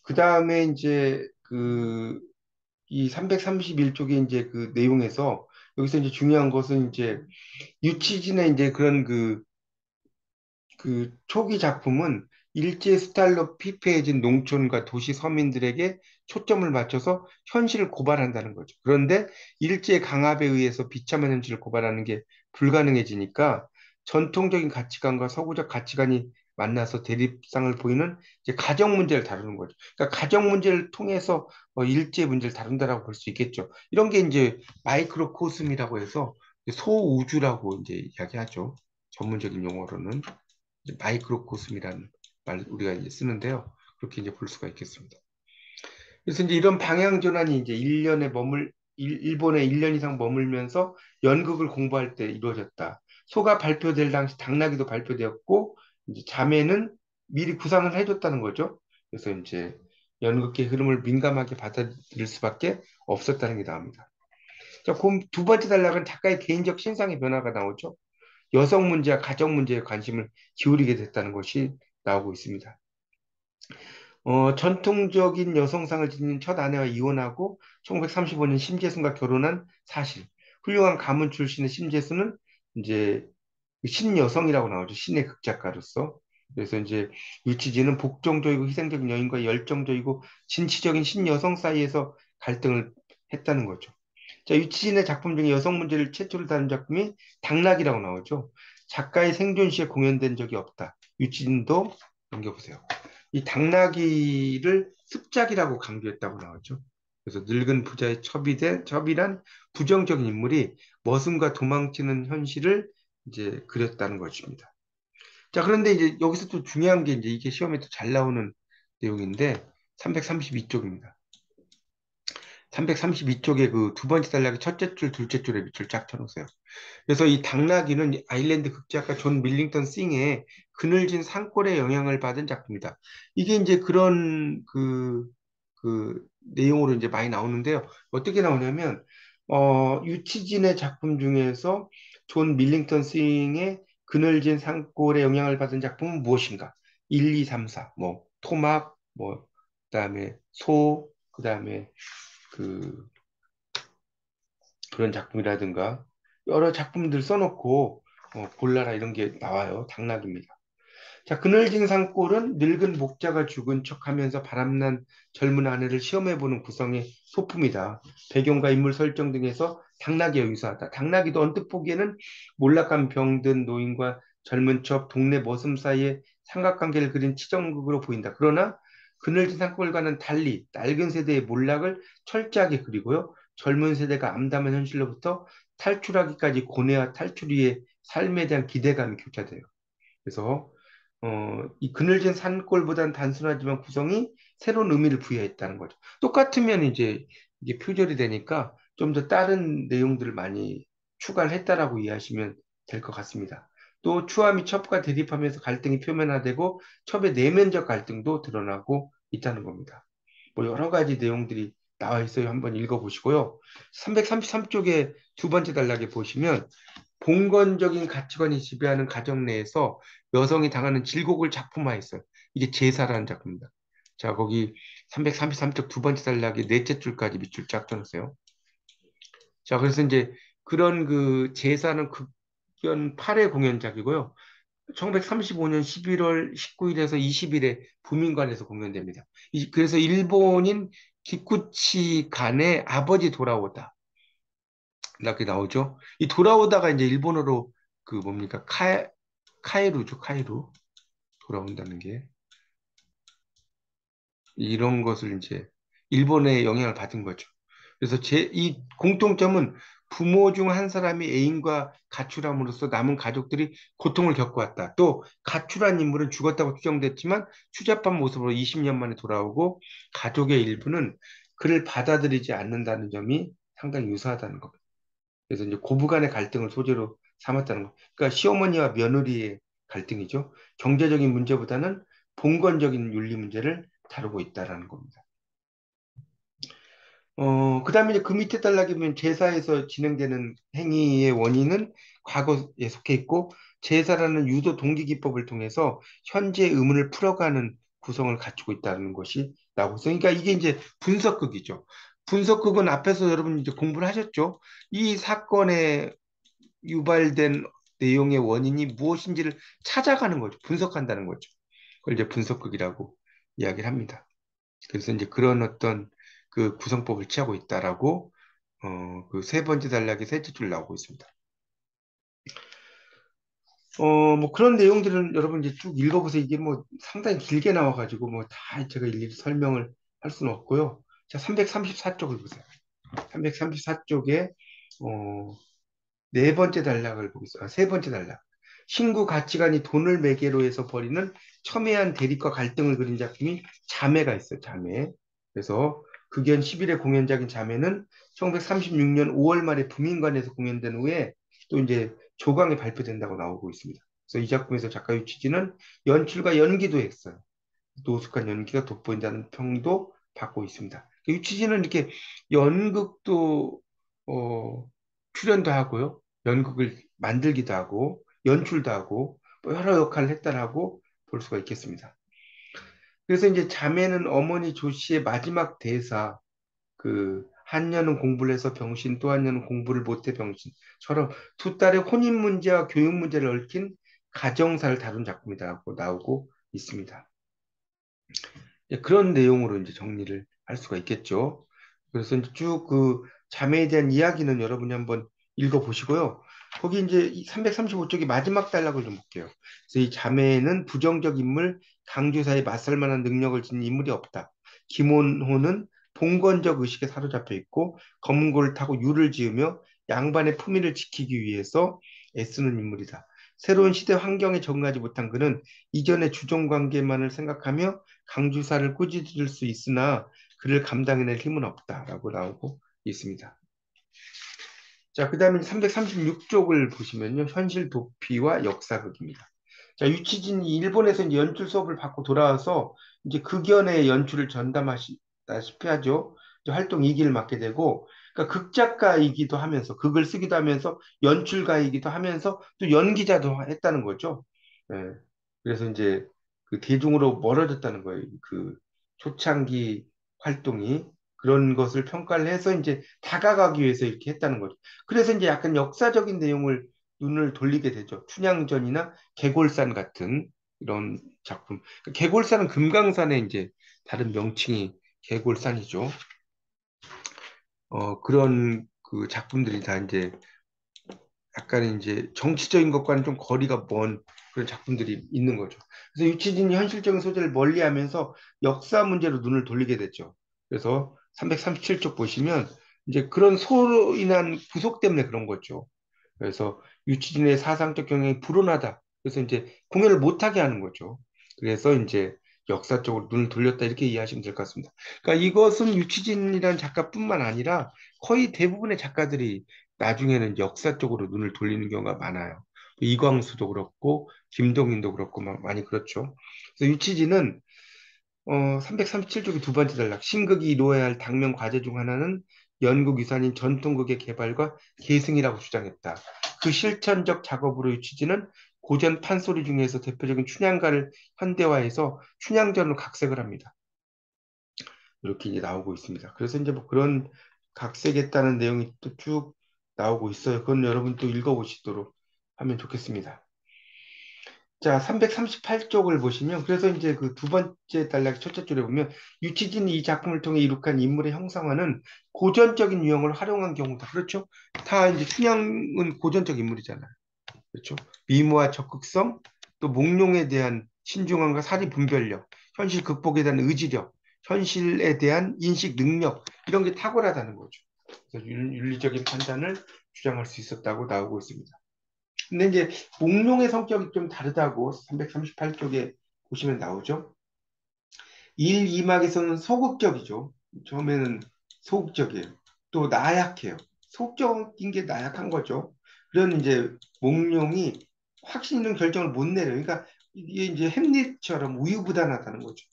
그 다음에 이제 이 331쪽에 이제 그 내용에서 여기서 이제 중요한 것은 이제 유치진의 이제 그런 그 초기 작품은 일제 스타일로 피폐해진 농촌과 도시 서민들에게 초점을 맞춰서 현실을 고발한다는 거죠. 그런데 일제 강압에 의해서 비참한 현실을 고발하는 게 불가능해지니까 전통적인 가치관과 서구적 가치관이 만나서 대립상을 보이는 이제 가정 문제를 다루는 거죠. 그러니까 가정 문제를 통해서 일제 문제를 다룬다라고 볼 수 있겠죠. 이런 게 이제 마이크로코스미라고 해서 소우주라고 이제 이야기하죠. 전문적인 용어로는. 마이크로코스미라는 말 우리가 이제 쓰는데요. 그렇게 이제 볼 수가 있겠습니다. 그래서 이제 이런 방향 전환이 이제 일본에 1년 이상 머물면서 연극을 공부할 때 이루어졌다. 소가 발표될 당시 당나귀도 발표되었고 이제 자매는 미리 구상을 해줬다는 거죠. 그래서 이제 연극계의 흐름을 민감하게 받아들일 수밖에 없었다는 게 나옵니다. 자, 두 번째 단락은 작가의 개인적 신상의 변화가 나오죠. 여성 문제와 가정 문제에 관심을 기울이게 됐다는 것이 나오고 있습니다. 전통적인 여성상을 지닌 첫 아내와 이혼하고 1935년 심재순과 결혼한 사실. 훌륭한 가문 출신의 심재순은 이제 신여성이라고 나오죠. 신의 극작가로서. 그래서 이제 유치진은 복종적이고 희생적인 여인과 열정적이고 진취적인 신여성 사이에서 갈등을 했다는 거죠. 자, 유치진의 작품 중에 여성 문제를 최초로 다룬 작품이 당락이라고 나오죠. 작가의 생존 시에 공연된 적이 없다. 유치진도 넘겨보세요. 이 당나귀를 습작이라고 강조했다고 나오죠. 그래서 늙은 부자의 첩이란 부정적인 인물이 머슴과 도망치는 현실을 이제 그렸다는 것입니다. 자, 그런데 이제 여기서 또 중요한 게 이제 이게 시험에 또 잘 나오는 내용인데 332쪽입니다. 332쪽에 그 두 번째 단락의 첫째 줄, 둘째 줄에 밑줄 쫙 쳐놓으세요. 그래서 이 당나귀는 아일랜드 극작가 존 밀링턴 싱의 그늘진 산골의 영향을 받은 작품이다. 이게 이제 그런 그 내용으로 이제 많이 나오는데요. 어떻게 나오냐면, 유치진의 작품 중에서 존 밀링턴 싱의 그늘진 산골의 영향을 받은 작품은 무엇인가? 1, 2, 3, 4, 뭐, 토막, 뭐, 그다음에 소, 그다음에 그 그런 작품이라든가 여러 작품들 써놓고 골라라 이런 게 나와요. 당락입니다. 자, 그늘진 산골은 늙은 목자가 죽은 척하면서 바람난 젊은 아내를 시험해보는 구성의 소품이다. 배경과 인물 설정 등에서 당나귀와 유사하다. 당나귀도 언뜻 보기에는 몰락한 병든 노인과 젊은 척 동네 머슴 사이의 삼각관계를 그린 치정극으로 보인다. 그러나 그늘진 산골과는 달리 낡은 세대의 몰락을 철저하게 그리고요. 젊은 세대가 암담한 현실로부터 탈출하기까지 고뇌와 탈출 위의 삶에 대한 기대감이 교차돼요. 그래서 이 그늘진 산골보다는 단순하지만 구성이 새로운 의미를 부여했다는 거죠. 똑같으면 이제 이게 표절이 되니까 좀 더 다른 내용들을 많이 추가를 했다라고 이해하시면 될 것 같습니다. 또 추함이 첩과 대립하면서 갈등이 표면화되고 첩의 내면적 갈등도 드러나고 있다는 겁니다. 뭐 여러 가지 내용들이 나와 있어요. 한번 읽어보시고요. 333쪽에 두 번째 단락에 보시면 봉건적인 가치관이 지배하는 가정 내에서 여성이 당하는 질곡을 작품화했어요. 이게 제사라는 작품입니다. 자, 거기 333쪽 두 번째 단락에 넷째 줄까지 밑줄 쫙 쳐놓으세요. 자, 그래서 이제 그런 그 제사는 극연 8회 공연작이고요. 1935년 11월 19일에서 20일에 부민관에서 공연됩니다. 그래서 일본인 기쿠치 간의 아버지 돌아오다. 이렇게 나오죠. 이 돌아오다가 이제 일본어로 그 뭡니까? 카에루죠, 카에루. 돌아온다는 게. 이런 것을 이제 일본의 영향을 받은 거죠. 그래서 이 공통점은 부모 중 한 사람이 애인과 가출함으로써 남은 가족들이 고통을 겪어왔다. 또 가출한 인물은 죽었다고 추정됐지만 추잡한 모습으로 20년 만에 돌아오고 가족의 일부는 그를 받아들이지 않는다는 점이 상당히 유사하다는 겁니다. 그래서 이제 고부간의 갈등을 소재로 삼았다는 거. 그러니까 시어머니와 며느리의 갈등이죠. 경제적인 문제보다는 봉건적인 윤리 문제를 다루고 있다라는 겁니다. 그다음에 이제 그 밑에 단락에 보면 제사에서 진행되는 행위의 원인은 과거에 속해 있고 제사라는 유도 동기 기법을 통해서 현재의 의문을 풀어가는 구성을 갖추고 있다는 것이 나오고 있어요. 그러니까 이게 이제 분석극이죠. 분석극은 앞에서 여러분 이제 공부를 하셨죠. 이 사건에 유발된 내용의 원인이 무엇인지를 찾아가는 거죠. 분석한다는 거죠. 그걸 이제 분석극이라고 이야기를 합니다. 그래서 이제 그런 어떤 그 구성법을 취하고 있다라고 그 세 번째 단락의 셋째 줄 나오고 있습니다. 뭐 그런 내용들은 여러분 이제 쭉 읽어보세요. 이게 뭐 상당히 길게 나와가지고 뭐 다 제가 일일이 설명을 할 수는 없고요. 자, 334쪽을 보세요. 334쪽에 네 번째 단락을 보겠습니다. 세 번째 단락. 신구 가치관이 돈을 매개로 해서 벌이는 첨예한 대립과 갈등을 그린 작품이 자매가 있어요. 자매. 그래서 극연 10일의 공연작인 자매는 1936년 5월 말에 부민관에서 공연된 후에 또 이제 조강에 발표된다고 나오고 있습니다. 그래서 이 작품에서 작가 유치진은 연출과 연기도 했어요. 노숙한 연기가 돋보인다는 평도 받고 있습니다. 유치진은 이렇게 연극도 출연도 하고요. 연극을 만들기도 하고 연출도 하고 뭐 여러 역할을 했다라고 볼 수가 있겠습니다. 그래서 이제 자매는 어머니 조 씨의 마지막 대사 한 년은 공부를 해서 병신 또 한 년은 공부를 못해 병신처럼 두 딸의 혼인 문제와 교육 문제를 얽힌 가정사를 다룬 작품이라고 나오고 있습니다. 그런 내용으로 이제 정리를 할 수가 있겠죠. 그래서 이제 쭉 자매에 대한 이야기는 여러분이 한번 읽어보시고요. 거기 이제 335쪽이 마지막 단락을 좀 볼게요. 그래서 이 자매에는 부정적 인물, 강주사에 맞설 만한 능력을 지닌 인물이 없다. 김원호는 봉건적 의식에 사로잡혀 있고 검은고를 타고 유를 지으며 양반의 품위를 지키기 위해서 애쓰는 인물이다. 새로운 시대 환경에 적응하지 못한 그는 이전의 주종 관계만을 생각하며 강주사를 꾸짖을 수 있으나 그를 감당해낼 힘은 없다라고 나오고 있습니다. 자, 그 다음에 336쪽을 보시면요. 현실 도피와 역사극입니다. 자, 유치진이 일본에서 이제 연출 수업을 받고 돌아와서 이제 극연의 연출을 전담하시다시피 하죠. 이제 활동 2기를 맡게 되고, 그러니까 극작가이기도 하면서, 극을 쓰기도 하면서, 연출가이기도 하면서, 또 연기자도 했다는 거죠. 예. 그래서 이제 대중으로 멀어졌다는 거예요. 초창기 활동이. 그런 것을 평가를 해서 이제 다가가기 위해서 이렇게 했다는 거죠. 그래서 이제 약간 역사적인 내용을 눈을 돌리게 되죠. 춘향전이나 개골산 같은 이런 작품. 개골산은 금강산의 이제 다른 명칭이 개골산이죠. 그런 작품들이 다 이제 약간 이제 정치적인 것과는 좀 거리가 먼 그런 작품들이 있는 거죠. 그래서 유치진이 현실적인 소재를 멀리하면서 역사 문제로 눈을 돌리게 됐죠. 그래서 337쪽 보시면 이제 그런 소로 인한 구속 때문에 그런 거죠. 그래서 유치진의 사상적 경향이 불온하다. 그래서 이제 공연을 못하게 하는 거죠. 그래서 이제 역사 쪽으로 눈을 돌렸다 이렇게 이해하시면 될 것 같습니다. 그러니까 이것은 유치진이라는 작가뿐만 아니라 거의 대부분의 작가들이 나중에는 역사 쪽으로 눈을 돌리는 경우가 많아요. 이광수도 그렇고 김동인도 그렇고 많이 그렇죠. 그래서 유치진은 337쪽의 두 번째 단락, 신극이 이루어야 할 당면 과제 중 하나는 연극 유산인 전통극의 개발과 계승이라고 주장했다. 그 실천적 작업으로 유치진은 고전 판소리 중에서 대표적인 춘향가를 현대화해서 춘향전을 각색을 합니다. 이렇게 이제 나오고 있습니다. 그래서 이제 뭐 그런 각색했다는 내용이 또 쭉 나오고 있어요. 그건 여러분 또 읽어보시도록 하면 좋겠습니다. 자, 338쪽을 보시면, 그래서 이제 그 두 번째 단락 첫째 줄에 보면, 유치진이 이 작품을 통해 이룩한 인물의 형상화는 고전적인 유형을 활용한 경우다. 그렇죠? 다 이제 춘향은 고전적 인물이잖아요. 그렇죠? 미모와 적극성, 또 몽룡에 대한 신중함과 사리 분별력, 현실 극복에 대한 의지력, 현실에 대한 인식 능력, 이런 게 탁월하다는 거죠. 그래서 윤리적인 판단을 주장할 수 있었다고 나오고 있습니다. 근데 이제 몽룡의 성격이 좀 다르다고 338쪽에 보시면 나오죠. 1, 2막에서는 소극적이죠. 처음에는 소극적이에요. 또 나약해요. 소극적인 게 나약한 거죠. 그런 이제 몽룡이 확신 있는 결정을 못 내려요. 그러니까 이게 이제 햄릿처럼 우유부단하다는 거죠.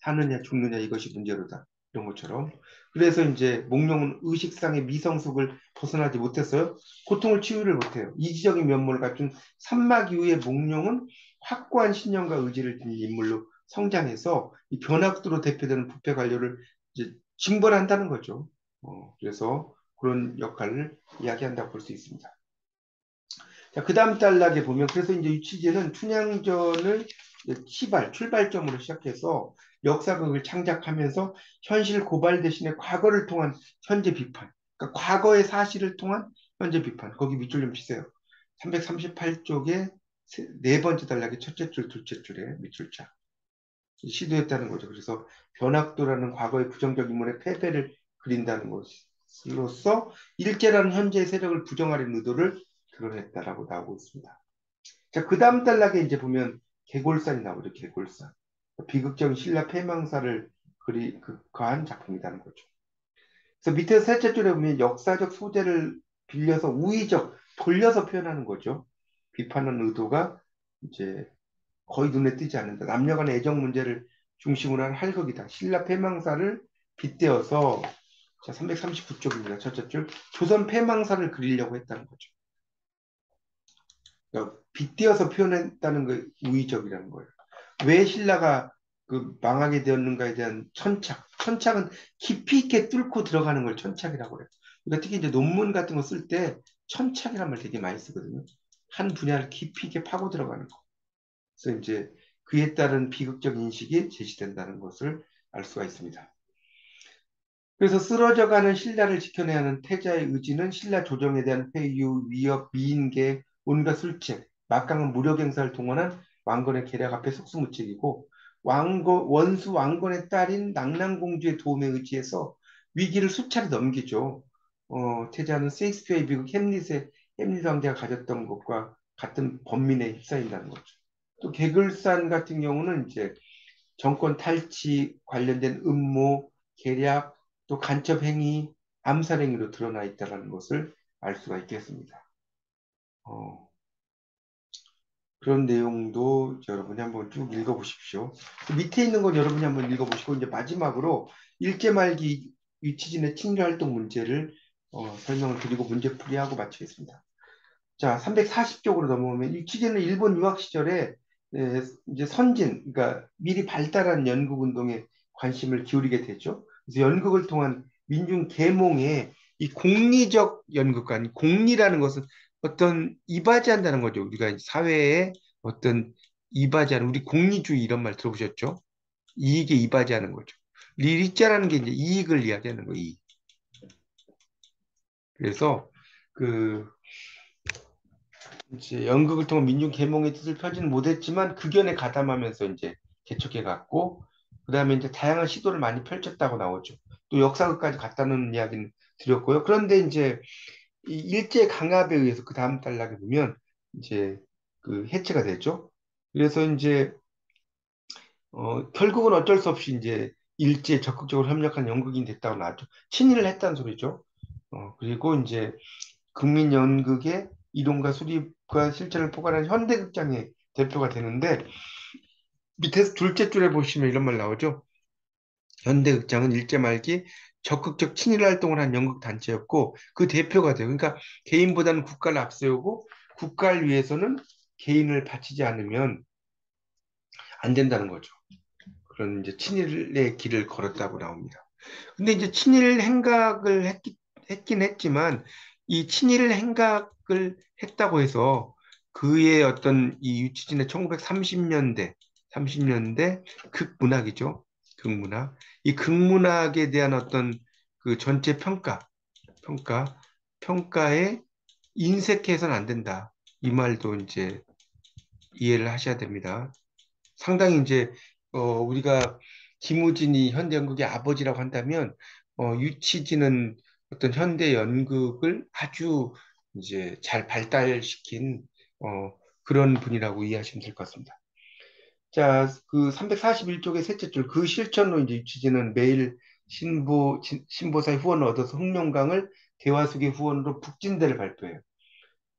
사느냐 죽느냐 이것이 문제로다. 이런 것처럼. 그래서 이제 몽룡은 의식상의 미성숙을 벗어나지 못했어요. 고통을 치유를 못해요. 이지적인 면모를 갖춘 산막 이후의 몽룡은 확고한 신념과 의지를 지닌 인물로 성장해서 이 변학도로 대표되는 부패 관료를 이제 징벌한다는 거죠. 그래서 그런 역할을 이야기한다고 볼 수 있습니다. 자, 그 다음 단락에 보면, 그래서 이제 유치제는 춘향전을 출발점으로 시작해서 역사극을 창작하면서 현실 고발 대신에 과거를 통한 현재 비판, 그러니까 과거의 사실을 통한 현재 비판, 거기 밑줄 좀 치세요. 338쪽에 네 번째 단락의 첫째 줄, 둘째 줄에 밑줄자. 시도했다는 거죠. 그래서 변학도라는 과거의 부정적 인물의 패배를 그린다는 것으로서 일제라는 현재의 세력을 부정하려는 의도를 드러냈다라고 나오고 있습니다. 자, 그 다음 단락에 이제 보면 개골산이 나오죠. 개골산. 비극적인 신라 패망사를 극화한 작품이라는 거죠. 그래서 밑에 셋째 줄에 보면 역사적 소재를 빌려서 우의적, 돌려서 표현하는 거죠. 비판하는 의도가 이제 거의 눈에 띄지 않는다. 남녀 간의 애정 문제를 중심으로 한 할극이다. 신라 패망사를 빗대어서 자, 339쪽입니다. 첫째 줄. 조선 패망사를 그리려고 했다는 거죠. 그러니까 빗대어서 표현했다는 게 우의적이라는 거예요. 왜 신라가 그 망하게 되었는가에 대한 천착. 천착은 깊이 있게 뚫고 들어가는 걸 천착이라고 해요. 그러니까 특히 이제 논문 같은 거 쓸 때 천착이란 말 되게 많이 쓰거든요. 한 분야를 깊이 있게 파고 들어가는 거. 그래서 이제 그에 따른 비극적 인식이 제시된다는 것을 알 수가 있습니다. 그래서 쓰러져가는 신라를 지켜내야 하는 태자의 의지는 신라 조정에 대한 회유, 위협, 미인계, 온갖 술책, 막강한 무력 행사를 동원한 왕건의 계략 앞에 속수무책이고 원수 왕건의 딸인 낙랑공주의 도움에 의지해서 위기를 수차례 넘기죠. 태자는 셰익스피어의 미국 햄릿 왕자가 가졌던 것과 같은 번민에 휩싸인다는 거죠. 또 개글산 같은 경우는 이제 정권 탈취 관련된 음모, 계략, 또 간첩 행위, 암살 행위로 드러나 있다는 것을 알 수가 있겠습니다. 어, 그런 내용도 여러분이 한번 쭉 읽어보십시오. 그 밑에 있는 건 여러분이 한번 읽어보시고 이제 마지막으로 일제 말기 위치진의 친일활동 문제를 설명을 드리고 문제풀이하고 마치겠습니다. 자, 340쪽으로 넘어오면 이 취재는 일본 유학 시절에 이제 선진, 그러니까 미리 발달한 연극 운동에 관심을 기울이게 되죠. 그래서 연극을 통한 민중 계몽의 이 공리적 연극과 아니 공리라는 것은 어떤 이바지한다는 거죠. 우리가 사회에 어떤 이바지하는 우리 공리주의 이런 말 들어보셨죠? 이익에 이바지하는 거죠. 리리자라는 게 이제 이익을 이야기하는 거예요. 이익. 그래서 그 이제 연극을 통한 민중 계몽의 뜻을 펴지는 못했지만 극연에 가담하면서 이제 개척해 갔고 그다음에 이제 다양한 시도를 많이 펼쳤다고 나오죠. 또 역사극까지 갔다는 이야기는 드렸고요. 그런데 이제 이 일제 강압에 의해서 그 다음 단락에 보면 이제 그 해체가 되죠. 그래서 이제 결국은 어쩔 수 없이 이제 일제에 적극적으로 협력한 연극인이 됐다고 나왔죠. 친일을 했다는 소리죠. 그리고 이제 국민연극의 이론과 수립과 실천을 포괄한 현대극장의 대표가 되는데 밑에 둘째 줄에 보시면 이런 말 나오죠. 현대극장은 일제 말기 적극적 친일 활동을 한 연극 단체였고 그 대표가 돼요. 그러니까 개인보다는 국가를 앞세우고 국가를 위해서는 개인을 바치지 않으면 안 된다는 거죠. 그런 이제 친일의 길을 걸었다고 나옵니다. 근데 이제 친일 행각을 했긴 했지만 이 친일 행각을 했다고 해서 그의 어떤 이 유치진의 1930년대, 30년대 극문학이죠. 극문학. 이 극문학에 대한 어떤 그 전체 평가, 평가에 인색해서는 안 된다. 이 말도 이제 이해를 하셔야 됩니다. 상당히 이제 우리가 김우진이 현대 연극의 아버지라고 한다면 유치진은 어떤 현대 연극을 아주 이제 잘 발달시킨 그런 분이라고 이해하시면 될 것 같습니다. 자, 그 341쪽의 셋째 줄, 그 실천으로 이제 유치진은 매일 신보사의 후원을 얻어서 흑룡강을 대화숙의 후원으로 북진대를 발표해요.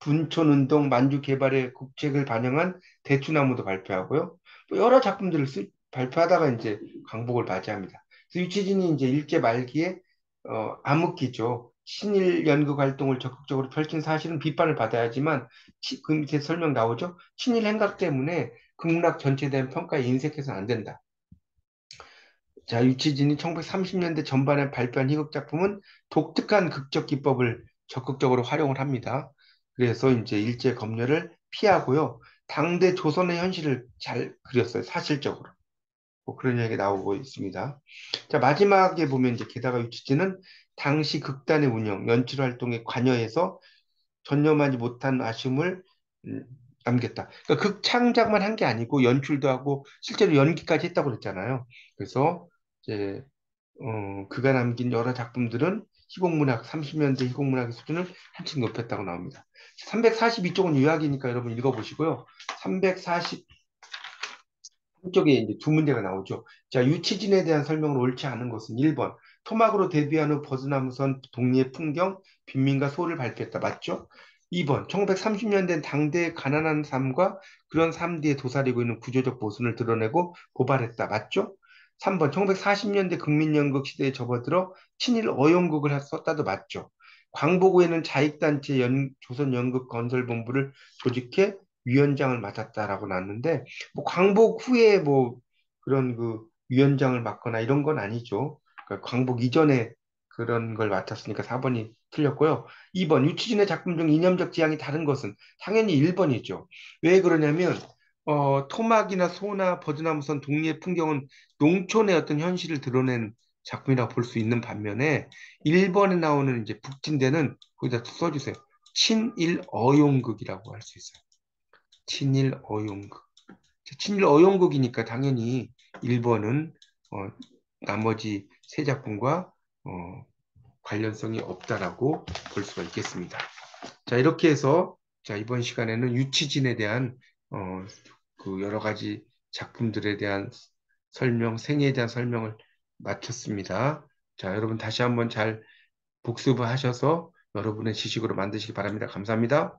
분촌운동 만주 개발의 국책을 반영한 대추나무도 발표하고요. 또 여러 작품들을 발표하다가 이제 강복을 맞이합니다. 그래서 유치진이 이제 일제 말기에 암흑기죠. 신일 연극 활동을 적극적으로 펼친 사실은 비판을 받아야 하지만 그 밑에 설명 나오죠. 친일 행각 때문에 극락 전체에 대한 평가에 인색해서는 안 된다. 자, 유치진이 1930년대 전반에 발표한 희극 작품은 독특한 극적 기법을 적극적으로 활용을 합니다. 그래서 이제 일제 검열을 피하고요. 당대 조선의 현실을 잘 그렸어요. 사실적으로. 뭐 그런 이야기 나오고 있습니다. 자, 마지막에 보면 이제 게다가 유치진은 당시 극단의 운영, 연출 활동에 관여해서 전념하지 못한 아쉬움을 음, 남겼다. 그러니까 극창작만 한 게 아니고 연출도 하고 실제로 연기까지 했다고 그랬잖아요. 그래서 이제 그가 남긴 여러 작품들은 희곡문학, 30년대 희곡문학의 수준을 한층 높였다고 나옵니다. 342쪽은 요약이니까 여러분 읽어보시고요. 343쪽에 이제 두 문제가 나오죠. 자, 유치진에 대한 설명을 옳지 않은 것은 1번, 토막으로 데뷔한 후 버즈나무선 동리의 풍경, 빈민가 소를 발표했다. 맞죠? 2번 1930년대 당대의 가난한 삶과 그런 삶 뒤에 도사리고 있는 구조적 모순을 드러내고 고발했다. 맞죠? 3번 1940년대 국민연극 시대에 접어들어 친일 어용극을 썼다도 맞죠? 광복 후에는 자익단체 조선연극건설본부를 조직해 위원장을 맡았다라고 나왔는데 뭐 광복 후에 뭐 그런 그 위원장을 맡거나 이런 건 아니죠. 그러니까 광복 이전에 그런 걸 맡았으니까 4번이 틀렸고요. 2번 유치진의 작품 중 이념적 지향이 다른 것은 당연히 1번이죠. 왜 그러냐면 토막이나 소나 버드나무선 동리의 풍경은 농촌의 어떤 현실을 드러낸 작품이라고 볼 수 있는 반면에 1번에 나오는 이제 북진대는 거기다 써주세요. 친일 어용극이라고 할 수 있어요. 친일 어용극. 친일 어용극이니까 당연히 1번은 나머지 세 작품과 어, 관련성이 없다라고 볼 수가 있겠습니다. 자, 이렇게 해서 자, 이번 시간에는 유치진에 대한 어, 그 여러 가지 작품들에 대한 설명, 생애에 대한 설명을 마쳤습니다. 자, 여러분 다시 한번 잘 복습을 하셔서 여러분의 지식으로 만드시기 바랍니다. 감사합니다.